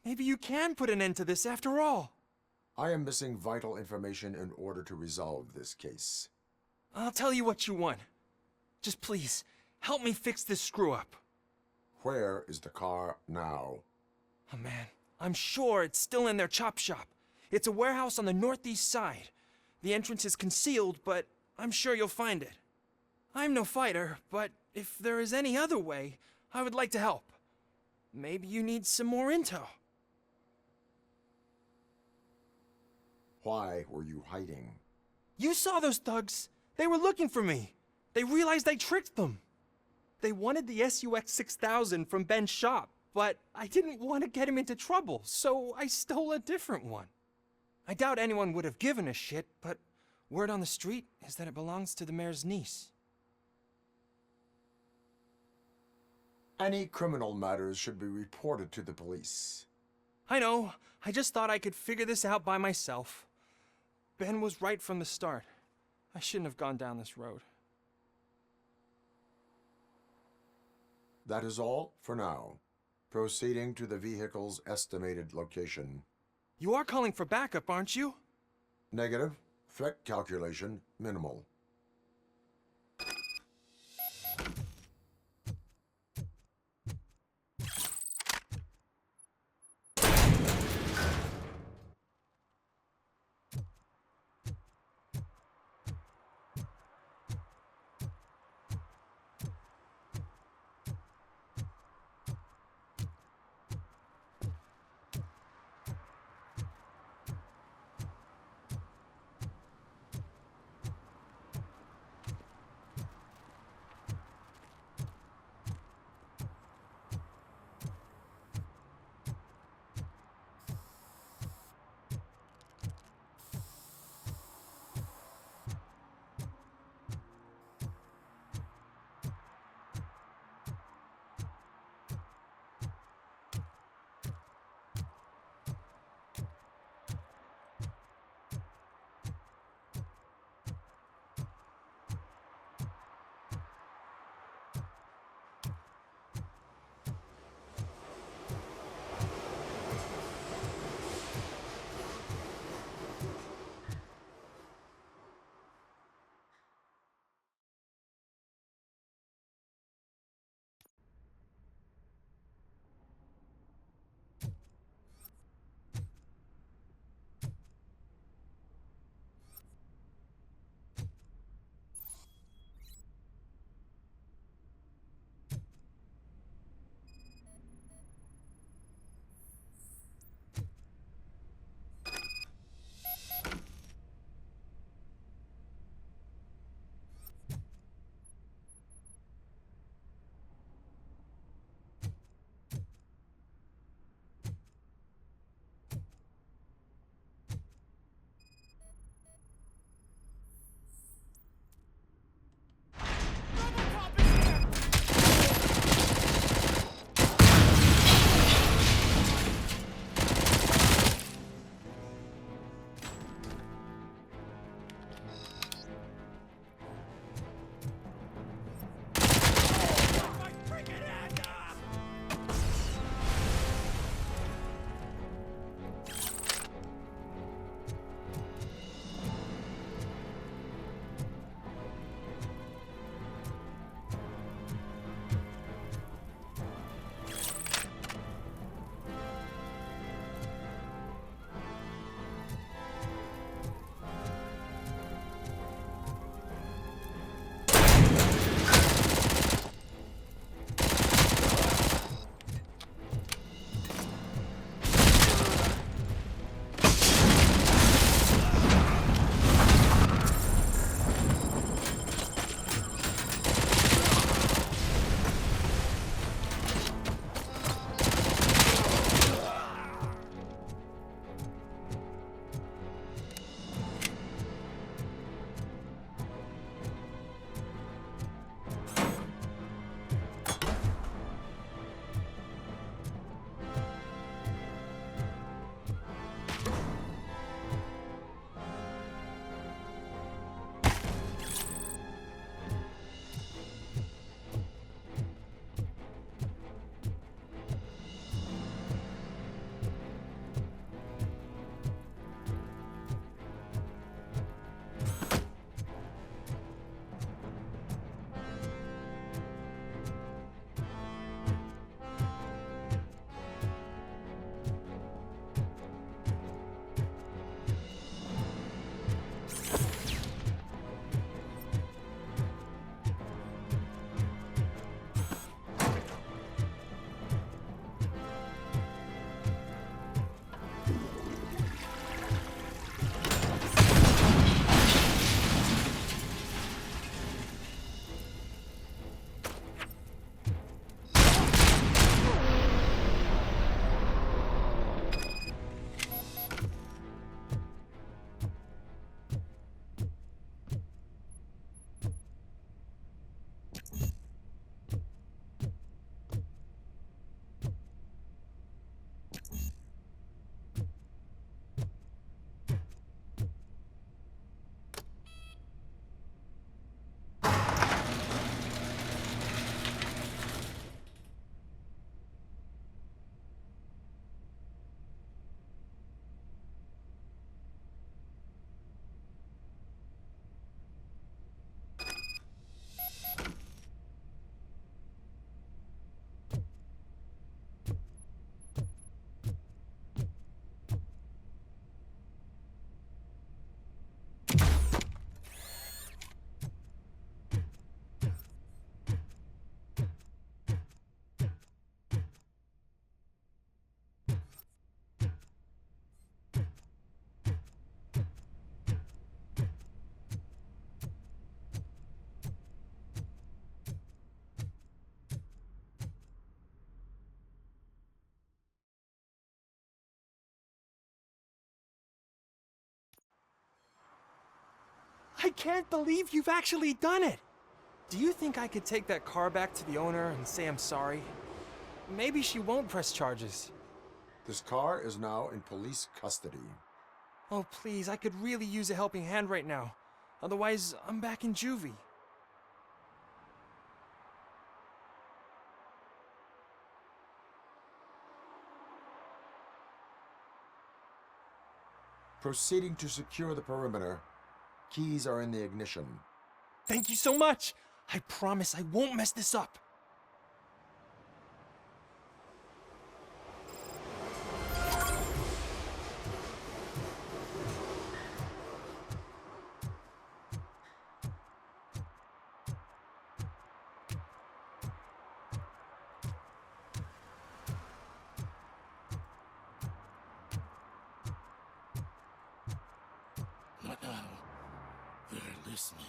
Maybe you can put an end to this after all. I am missing vital information in order to resolve this case. I'll tell you what you want. Just please, help me fix this screw-up. Where is the car now? Oh man, I'm sure it's still in their chop shop. It's a warehouse on the northeast side. The entrance is concealed, but I'm sure you'll find it. I'm no fighter, but if there is any other way, I would like to help. Maybe you need some more intel. Why were you hiding? You saw those thugs. They were looking for me. They realized I tricked them. They wanted the SUX 6000 from Ben's shop, but I didn't want to get him into trouble, so I stole a different one. I doubt anyone would have given a shit, but word on the street is that it belongs to the mayor's niece. Any criminal matters should be reported to the police. I know. I just thought I could figure this out by myself. Ben was right from the start. I shouldn't have gone down this road. That is all for now. Proceeding to the vehicle's estimated location. You are calling for backup, aren't you? Negative. Threat calculation minimal. I can't believe you've actually done it! Do you think I could take that car back to the owner and say I'm sorry? Maybe she won't press charges. This car is now in police custody. Oh, please, I could really use a helping hand right now. Otherwise, I'm back in juvie. Proceeding to secure the perimeter. Keys are in the ignition. Thank you so much! I promise I won't mess this up. But now, they're listening.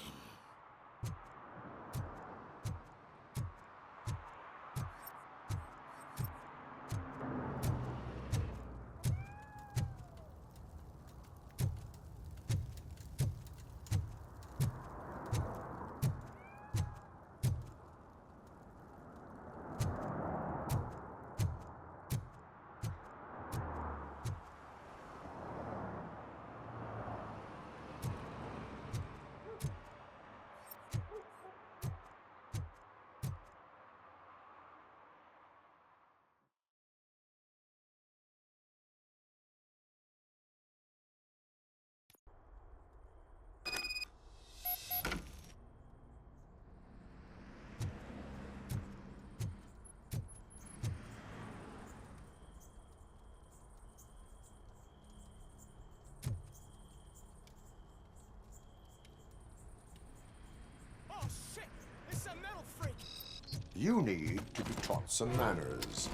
You need to be taught some manners.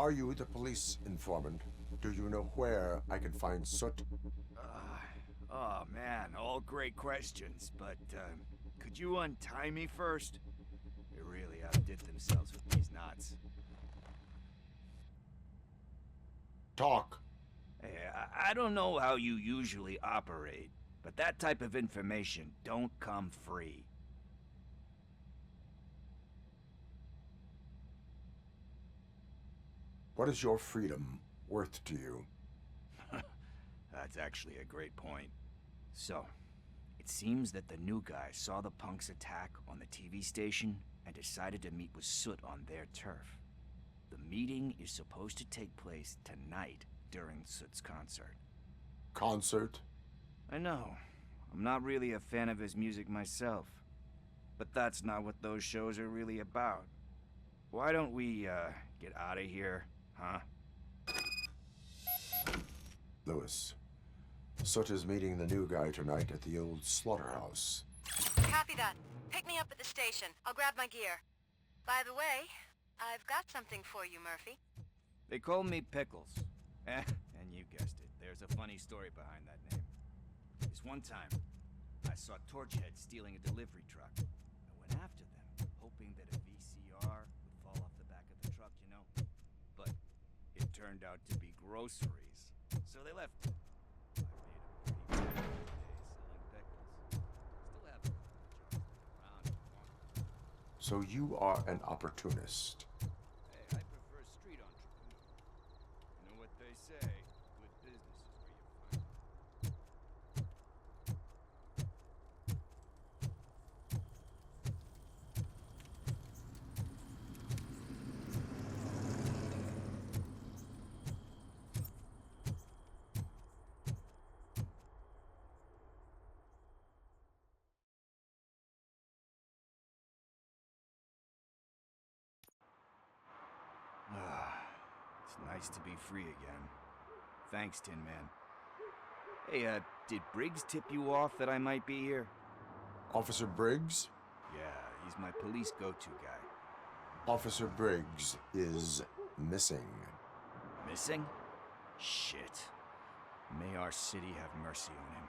Are you the police informant? Do you know where I can find Soot? Oh man, all great questions, but could you untie me first? They really outdid themselves with these knots. Talk. Hey, I don't know how you usually operate, but that type of information don't come free. What is your freedom worth to you? That's actually a great point. So, it seems that the new guy saw the punks attack on the TV station and decided to meet with Soot on their turf. The meeting is supposed to take place tonight during Soot's concert. Concert? I know. I'm not really a fan of his music myself. But that's not what those shows are really about. Why don't we, get out of here, huh? Lewis. Soot is meeting the new guy tonight at the old slaughterhouse. Copy that. Pick me up at the station. I'll grab my gear. By the way, I've got something for you, Murphy. They call me Pickles. And you guessed it. There's a funny story behind that name. This one time, I saw Torchhead stealing a delivery truck. I went after them, hoping that a VCR would fall off the back of the truck, you know? But it turned out to be groceries. So they left. I made a pretty good day selling pickles. Still have a couple of jobs around if you want. So you are an opportunist. Hey, I prefer street entrepreneur. You know what they say, good business is where you find it. It's nice to be free again. Thanks, Tin Man. Hey, did Briggs tip you off that I might be here? Officer Briggs? Yeah, he's my police go-to guy. Officer Briggs is missing. Missing? Shit. May our city have mercy on him.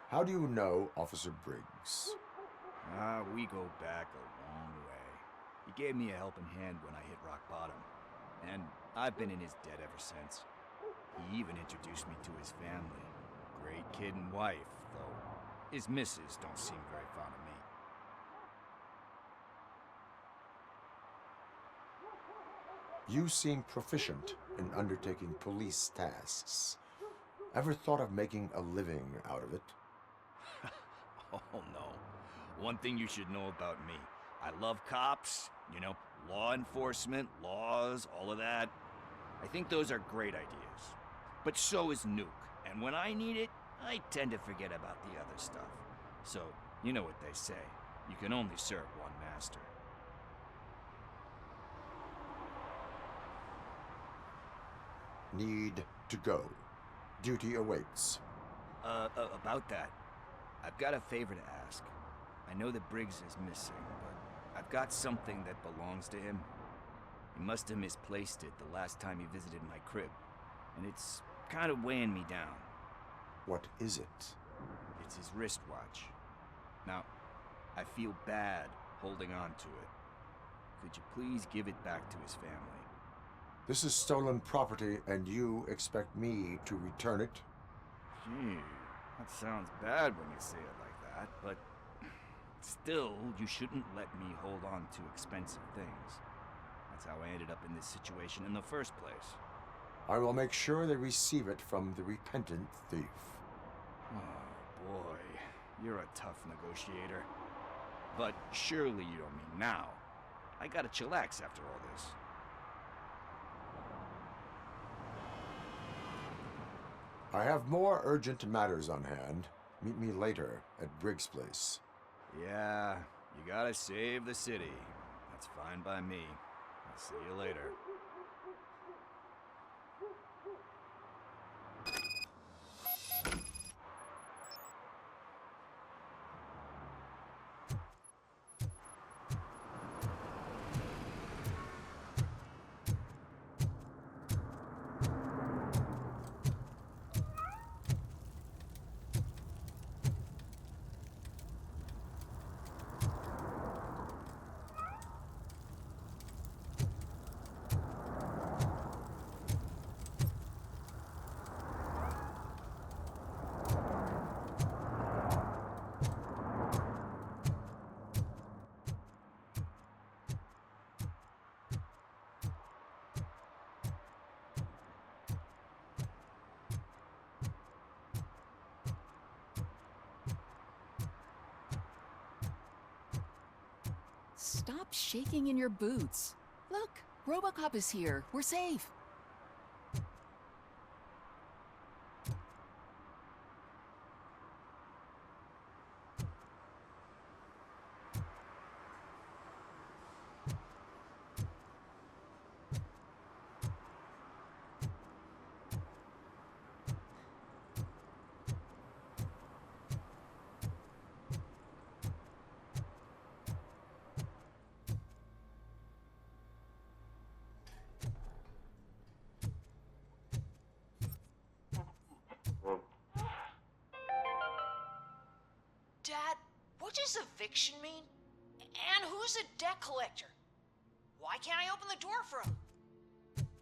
How do you know Officer Briggs? We go back a long way. He gave me a helping hand when I hit rock bottom. And I've been in his debt ever since. He even introduced me to his family. Great kid and wife, though his missus don't seem very fond of me. You seem proficient in undertaking police tasks. Ever thought of making a living out of it? Oh no. One thing you should know about me. I love cops, you know, law enforcement, laws, all of that. I think those are great ideas. But so is Nuke, and when I need it, I tend to forget about the other stuff. So, you know what they say. You can only serve one master. Need to go. Duty awaits. About that, I've got a favor to ask. I know that Briggs is missing, but I've got something that belongs to him. He must have misplaced it the last time he visited my crib, and it's kind of weighing me down. What is it? It's his wristwatch. Now, I feel bad holding on to it. Could you please give it back to his family? This is stolen property, and you expect me to return it? Gee, that sounds bad when you say it like that, but still, you shouldn't let me hold on to expensive things. That's how I ended up in this situation in the first place. I will make sure they receive it from the repentant thief. Oh, boy. You're a tough negotiator. But surely you don't mean now. I gotta chillax after all this. I have more urgent matters on hand. Meet me later at Briggs' place. Yeah, you gotta save the city. That's fine by me. I'll see you later. Stop shaking in your boots. Look, RoboCop is here. We're safe. Dad, what does eviction mean? And who's a debt collector? Why can't I open the door for him?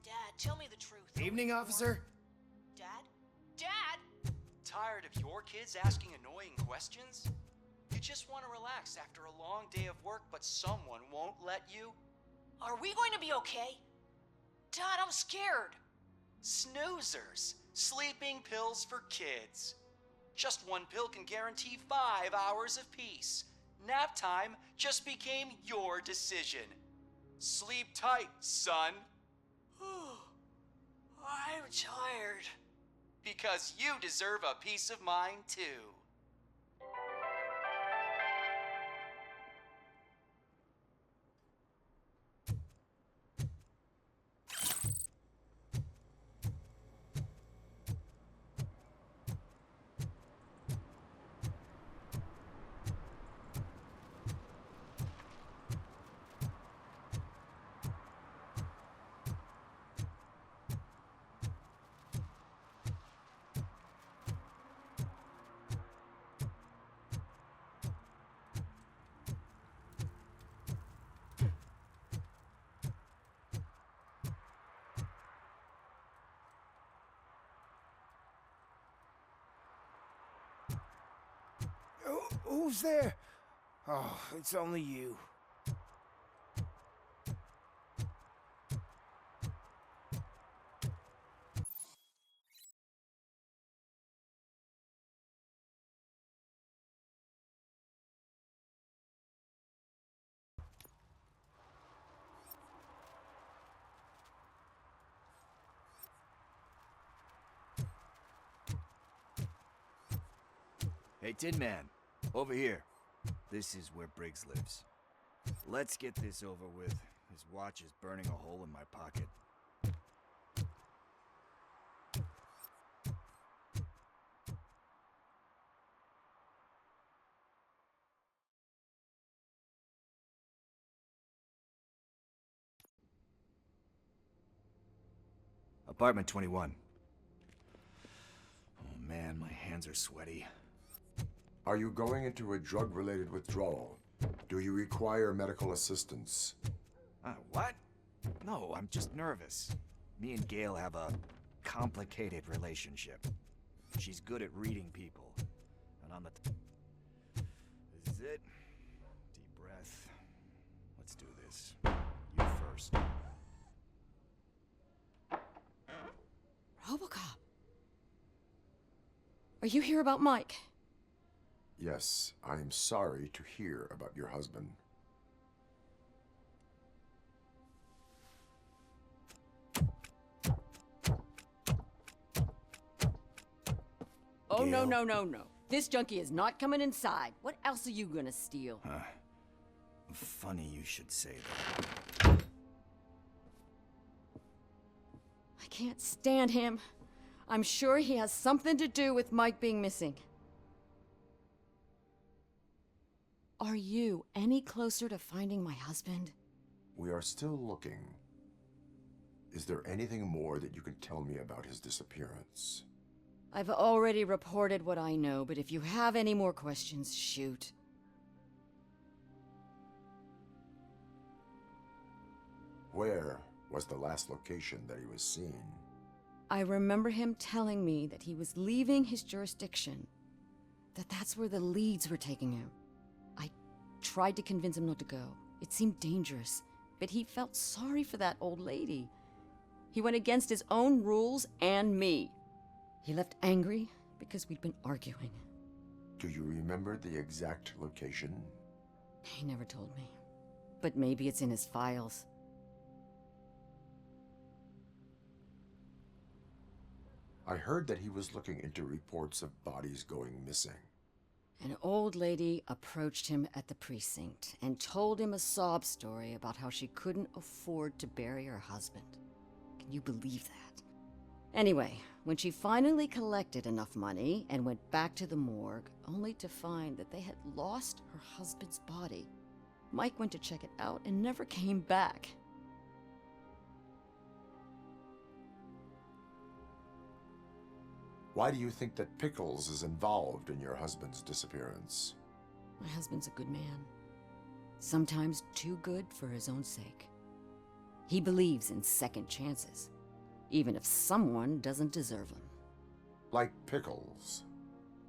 Dad, tell me the truth. Evening, officer. Dad? Dad? Tired of your kids asking annoying questions? You just want to relax after a long day of work, but someone won't let you? Are we going to be okay? Dad, I'm scared. Snoozers. Sleeping pills for kids. Just one pill can guarantee 5 hours of peace. Nap time just became your decision. Sleep tight, son. I'm tired. Because you deserve a peace of mind, too. Who's there? Oh, it's only you. Hey, Tin Man, over here. This is where Briggs lives. Let's get this over with. His watch is burning a hole in my pocket. Apartment 21. Oh man, my hands are sweaty. Are you going into a drug-related withdrawal? Do you require medical assistance? What? No, I'm just nervous. Me and Gail have a complicated relationship. She's good at reading people. And I'm This is it. Deep breath. Let's do this. You first. RoboCop. Are you here about Mike? Yes, I am sorry to hear about your husband. Oh, no, no, no, no. This junkie is not coming inside. What else are you gonna steal? Funny you should say that. I can't stand him. I'm sure he has something to do with Mike being missing. Are you any closer to finding my husband? We are still looking. Is there anything more that you can tell me about his disappearance? I've already reported what I know, but if you have any more questions, shoot. Where was the last location that he was seen? I remember him telling me that he was leaving his jurisdiction, that's where the leads were taking him. I tried to convince him not to go. It seemed dangerous, but he felt sorry for that old lady. He went against his own rules and me. He left angry because we'd been arguing. Do you remember the exact location? He never told me. but maybe it's in his files. I heard that he was looking into reports of bodies going missing. An old lady approached him at the precinct and told him a sob story about how she couldn't afford to bury her husband. Can you believe that? Anyway, when she finally collected enough money and went back to the morgue, only to find that they had lost her husband's body, Mike went to check it out and never came back. Why do you think that Pickles is involved in your husband's disappearance? My husband's a good man. Sometimes too good for his own sake. He believes in second chances, even if someone doesn't deserve them. Like Pickles.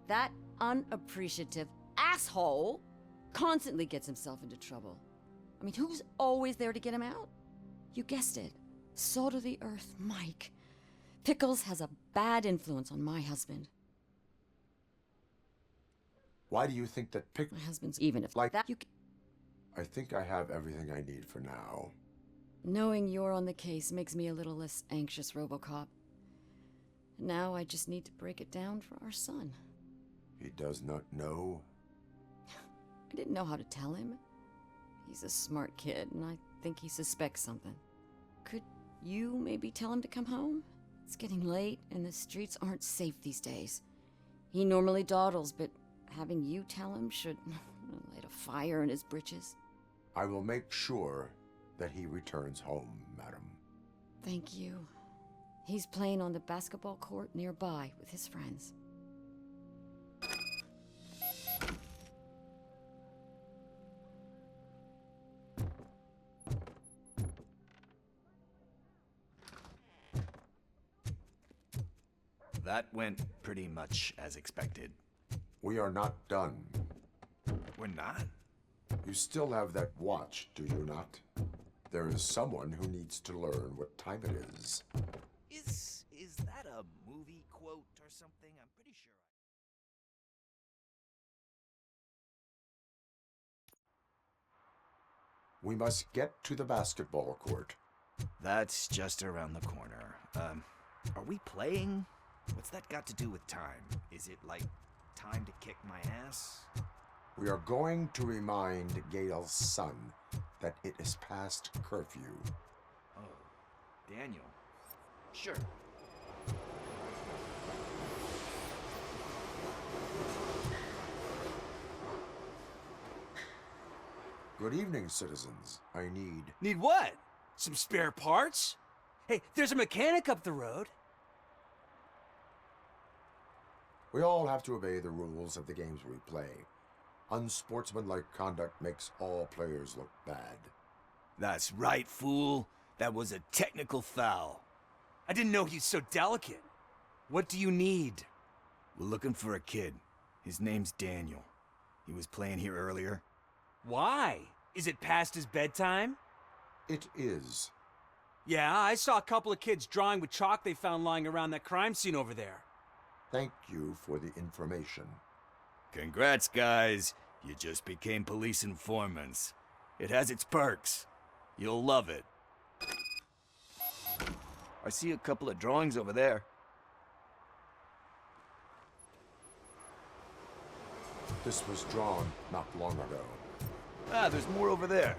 That unappreciative asshole constantly gets himself into trouble. I mean, who's always there to get him out? You guessed it. Salt of the earth, Mike. Pickles has a bad influence on my husband. Why do you think that My husband's even if like that. I think I have everything I need for now. Knowing you're on the case makes me a little less anxious, RoboCop. Now I just need to break it down for our son. He does not know? I didn't know how to tell him. He's a smart kid, and I think he suspects something. Could you maybe tell him to come home? It's getting late, and the streets aren't safe these days. He normally dawdles, but having you tell him should light a fire in his britches. I will make sure that he returns home, madam. Thank you. He's playing on the basketball court nearby with his friends. That went pretty much as expected. We are not done. We're not? You still have that watch, do you not? There is someone who needs to learn what time it is. Is that a movie quote or something? I'm pretty sure We must get to the basketball court. That's just around the corner. Are we playing? What's that got to do with time? Is it like time to kick my ass? We are going to remind Gail's son that it is past curfew. Oh, Daniel. Sure. Good evening, citizens. I need... Need what? Some spare parts? Hey, there's a mechanic up the road. We all have to obey the rules of the games we play. Unsportsmanlike conduct makes all players look bad. That's right, fool. That was a technical foul. I didn't know he's so delicate. What do you need? We're looking for a kid. His name's Daniel. He was playing here earlier. Why? Is it past his bedtime? It is. Yeah, I saw a couple of kids drawing with chalk they found lying around that crime scene over there. Thank you for the information. Congrats, guys. You just became police informants. It has its perks. You'll love it. I see a couple of drawings over there. This was drawn not long ago. Ah, there's more over there.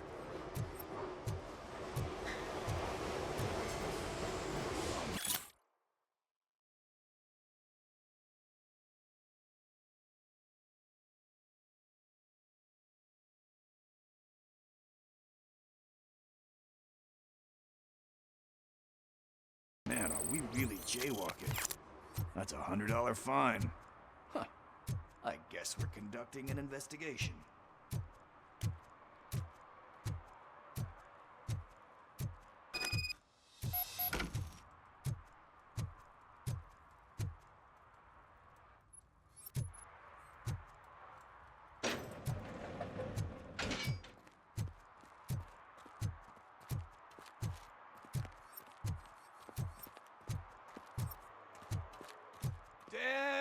Man, are we really jaywalking? That's a $100 fine. Huh. I guess we're conducting an investigation.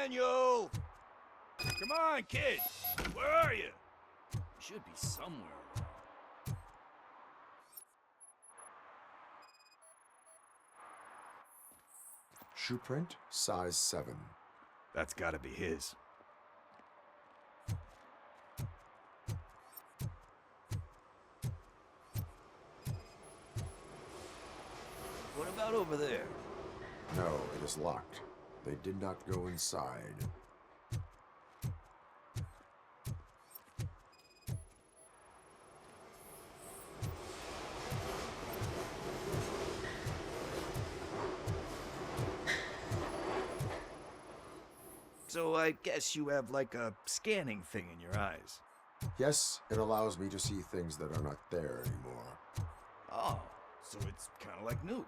Daniel! Come on, kid! Where are you? You should be somewhere around. Shoe print, size 7. That's gotta be his. What about over there? No, it is locked. They did not go inside. So I guess you have like a scanning thing in your eyes. Yes, it allows me to see things that are not there anymore. Oh, so it's kind of like Nuke.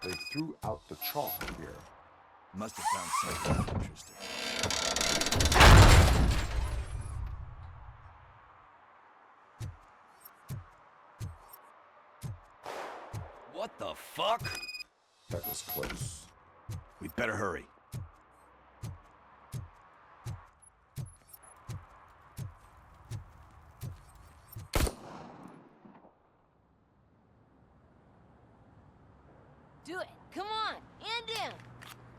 They threw out the chalk here. Must have found something interesting. What the fuck? That was close. We'd better hurry. Do it. Come on. And in.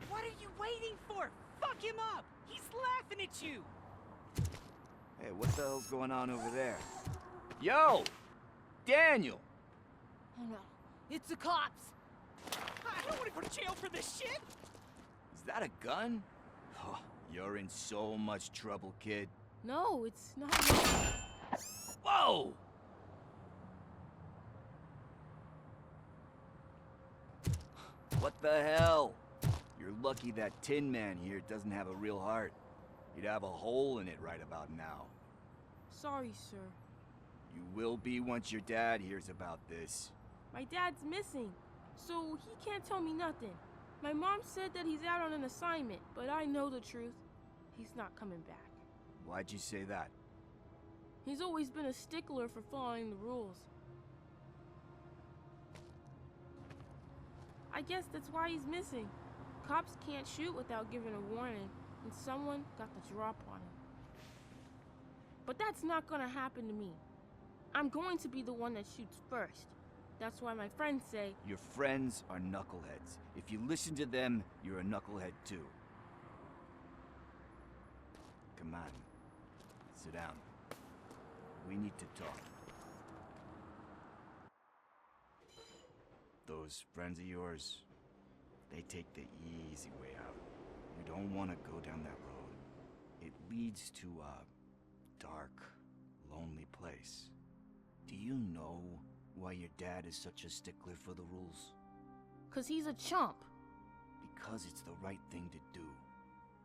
What are you waiting for? Fuck him up! He's laughing at you! Hey, what the hell's going on over there? Yo! Daniel! Oh no. It's the cops. I don't want to go to jail for this shit! Is that a gun? Oh, you're in so much trouble, kid. No, it's not. Whoa! What the hell? You're lucky that Tin Man here doesn't have a real heart. He'd have a hole in it right about now. Sorry, sir. You will be once your dad hears about this. My dad's missing, so he can't tell me nothing. My mom said that he's out on an assignment, but I know the truth. He's not coming back. Why'd you say that? He's always been a stickler for following the rules. I guess that's why he's missing. Cops can't shoot without giving a warning, and someone got the drop on him. But that's not gonna happen to me. I'm going to be the one that shoots first. That's why my friends say... Your friends are knuckleheads. If you listen to them, you're a knucklehead too. Come on. Sit down. We need to talk. Those friends of yours, they take the easy way out. You don't want to go down that road. It leads to a dark, lonely place. Do you know why your dad is such a stickler for the rules? 'Cause he's a chump. Because it's the right thing to do.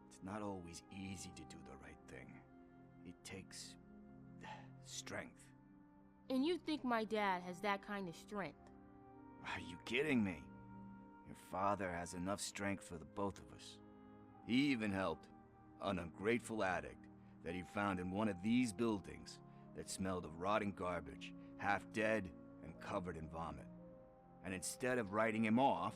It's not always easy to do the right thing. It takes strength. And you think my dad has that kind of strength? Are you kidding me? Your father has enough strength for the both of us. He even helped an ungrateful addict that he found in one of these buildings that smelled of rotting garbage, half dead and covered in vomit. And instead of writing him off,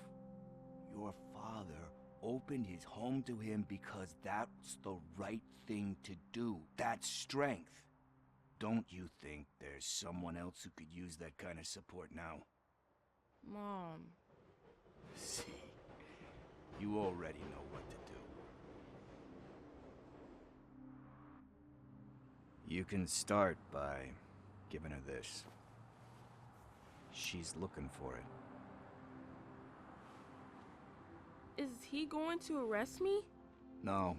your father opened his home to him because that's the right thing to do. That's strength. Don't you think there's someone else who could use that kind of support now? Mom. See, you already know what to do. You can start by giving her this. She's looking for it. Is he going to arrest me? No,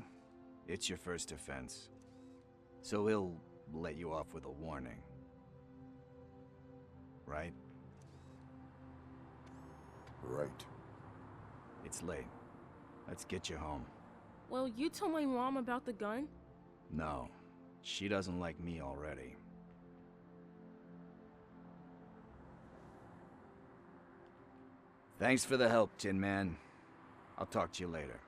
it's your first offense. So he'll let you off with a warning. Right? Right. It's late. Let's get you home. Well, you told my mom about the gun? No, she doesn't like me already. Thanks for the help, Tin Man. I'll talk to you later.